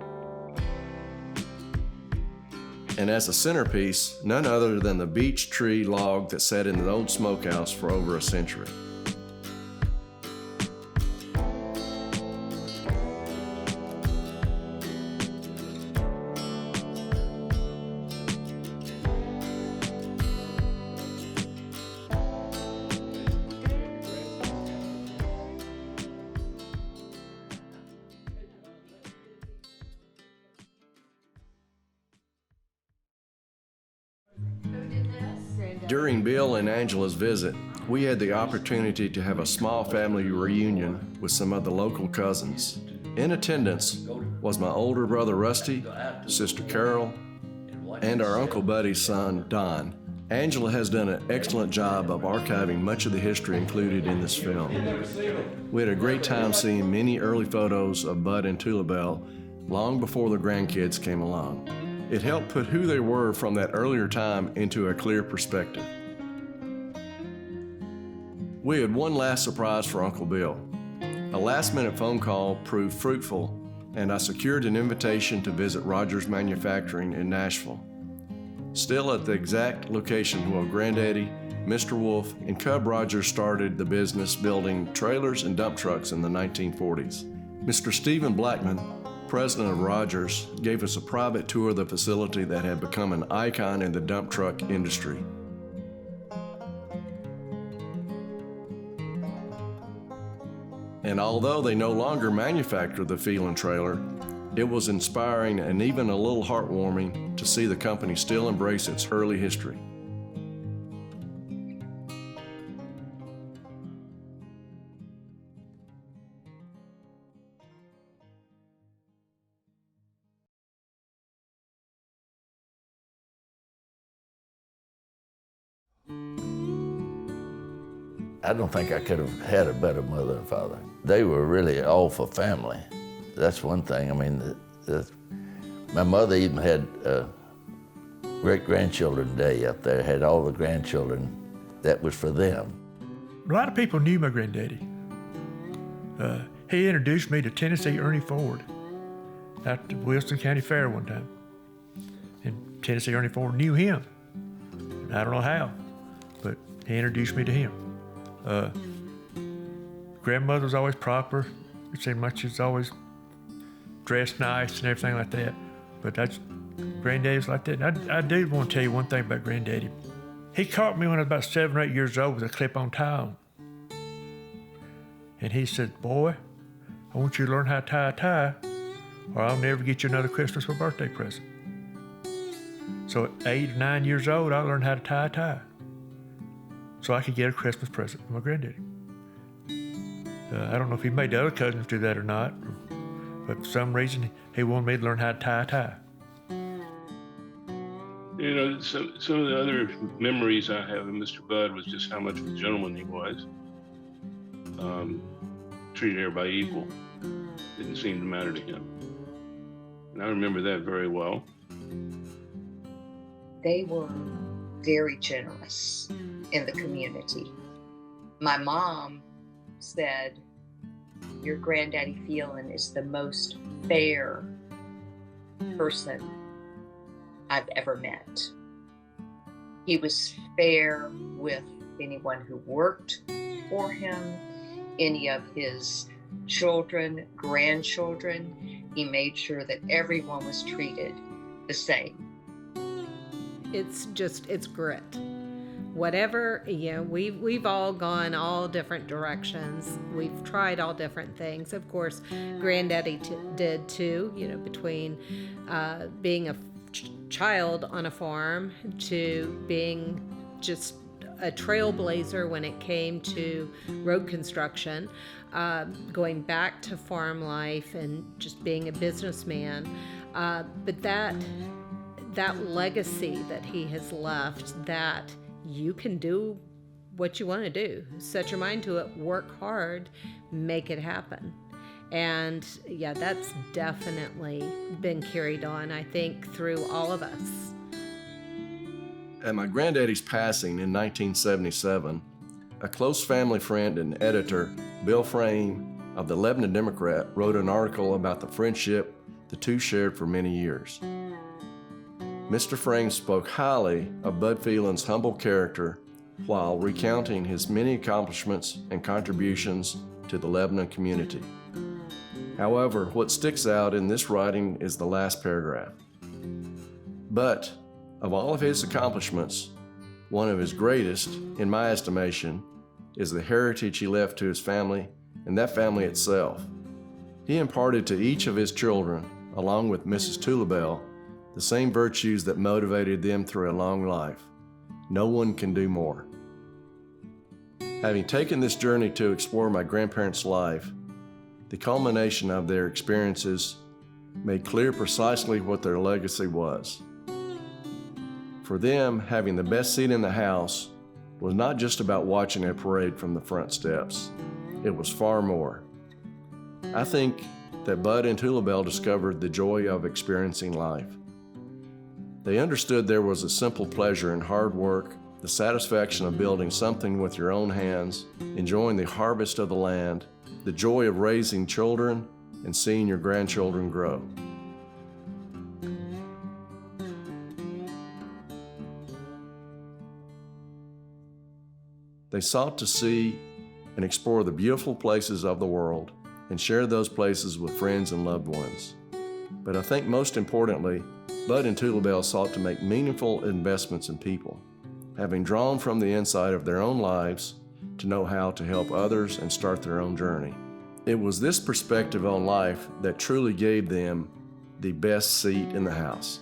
And as a centerpiece, none other than the beech tree log that sat in the old smokehouse for over a century. During Bill and Angela's visit, we had the opportunity to have a small family reunion with some of the local cousins. In attendance was my older brother Rusty, sister Carol, and our Uncle Buddy's son, Don. Angela has done an excellent job of archiving much of the history included in this film. We had a great time seeing many early photos of Bud and Tula Bell long before the grandkids came along. It helped put who they were from that earlier time into a clear perspective. We had one last surprise for Uncle Bill. A last-minute phone call proved fruitful, and I secured an invitation to visit Rogers Manufacturing in Nashville. Still at the exact location where Granddaddy, Mr. Wolf, and Cub Rogers started the business building trailers and dump trucks in the 1940s. Mr. Stephen Blackman, president of Rogers, gave us a private tour of the facility that had become an icon in the dump truck industry. And although they no longer manufacture the Phelan trailer, it was inspiring and even a little heartwarming to see the company still embrace its early history. I don't think I could have had a better mother and father. They were really all for family. That's one thing. I mean, my mother even had great-grandchildren day up there, had all the grandchildren. That was for them. A lot of people knew my granddaddy. He introduced me to Tennessee Ernie Ford at the Wilson County Fair one time. And Tennessee Ernie Ford knew him. I don't know how, but he introduced me to him. Grandmother was always proper. It seemed like she was always dressed nice and everything like that. But that's, Granddaddy was like that. And I do want to tell you one thing about Granddaddy. He caught me when I was about 7 or 8 years old with a clip-on tie on. And he said, "Boy, I want you to learn how to tie a tie, or I'll never get you another Christmas or birthday present." So at 8 or 9 years old, I learned how to tie a tie, so I could get a Christmas present from my granddaddy. I don't know if he made the other cousins do that or not, but for some reason he wanted me to learn how to tie a tie. You know, some of the other memories I have of Mr. Budd was just how much of a gentleman he was. Treated everybody equal. Didn't seem to matter to him. And I remember that very well. They were very generous in the community. My mom said, your granddaddy Phelan is the most fair person I've ever met. He was fair with anyone who worked for him, any of his children, grandchildren. He made sure that everyone was treated the same. It's grit. Whatever, we've all gone all different directions. We've tried all different things. Of course, Granddaddy did too, between being a child on a farm to being just a trailblazer when it came to road construction, going back to farm life and just being a businessman. But that legacy that he has left, that you can do what you want to do. Set your mind to it, work hard, make it happen. And yeah, that's definitely been carried on, I think, through all of us. At my granddaddy's passing in 1977, a close family friend and editor, Bill Frame of the Lebanon Democrat, wrote an article about the friendship the two shared for many years. Mr. Frame spoke highly of Bud Phelan's humble character while recounting his many accomplishments and contributions to the Lebanon community. However, what sticks out in this writing is the last paragraph. But of all of his accomplishments, one of his greatest, in my estimation, is the heritage he left to his family and that family itself. He imparted to each of his children, along with Mrs. Tulabelle, the same virtues that motivated them through a long life. No one can do more. Having taken this journey to explore my grandparents' life, the culmination of their experiences made clear precisely what their legacy was. For them, having the best seat in the house was not just about watching a parade from the front steps. It was far more. I think that Bud and Tulabelle discovered the joy of experiencing life. They understood there was a simple pleasure in hard work, the satisfaction of building something with your own hands, enjoying the harvest of the land, the joy of raising children, and seeing your grandchildren grow. They sought to see and explore the beautiful places of the world and share those places with friends and loved ones. But I think most importantly, Bud and Tulabelle sought to make meaningful investments in people, having drawn from the inside of their own lives to know how to help others and start their own journey. It was this perspective on life that truly gave them the best seat in the house.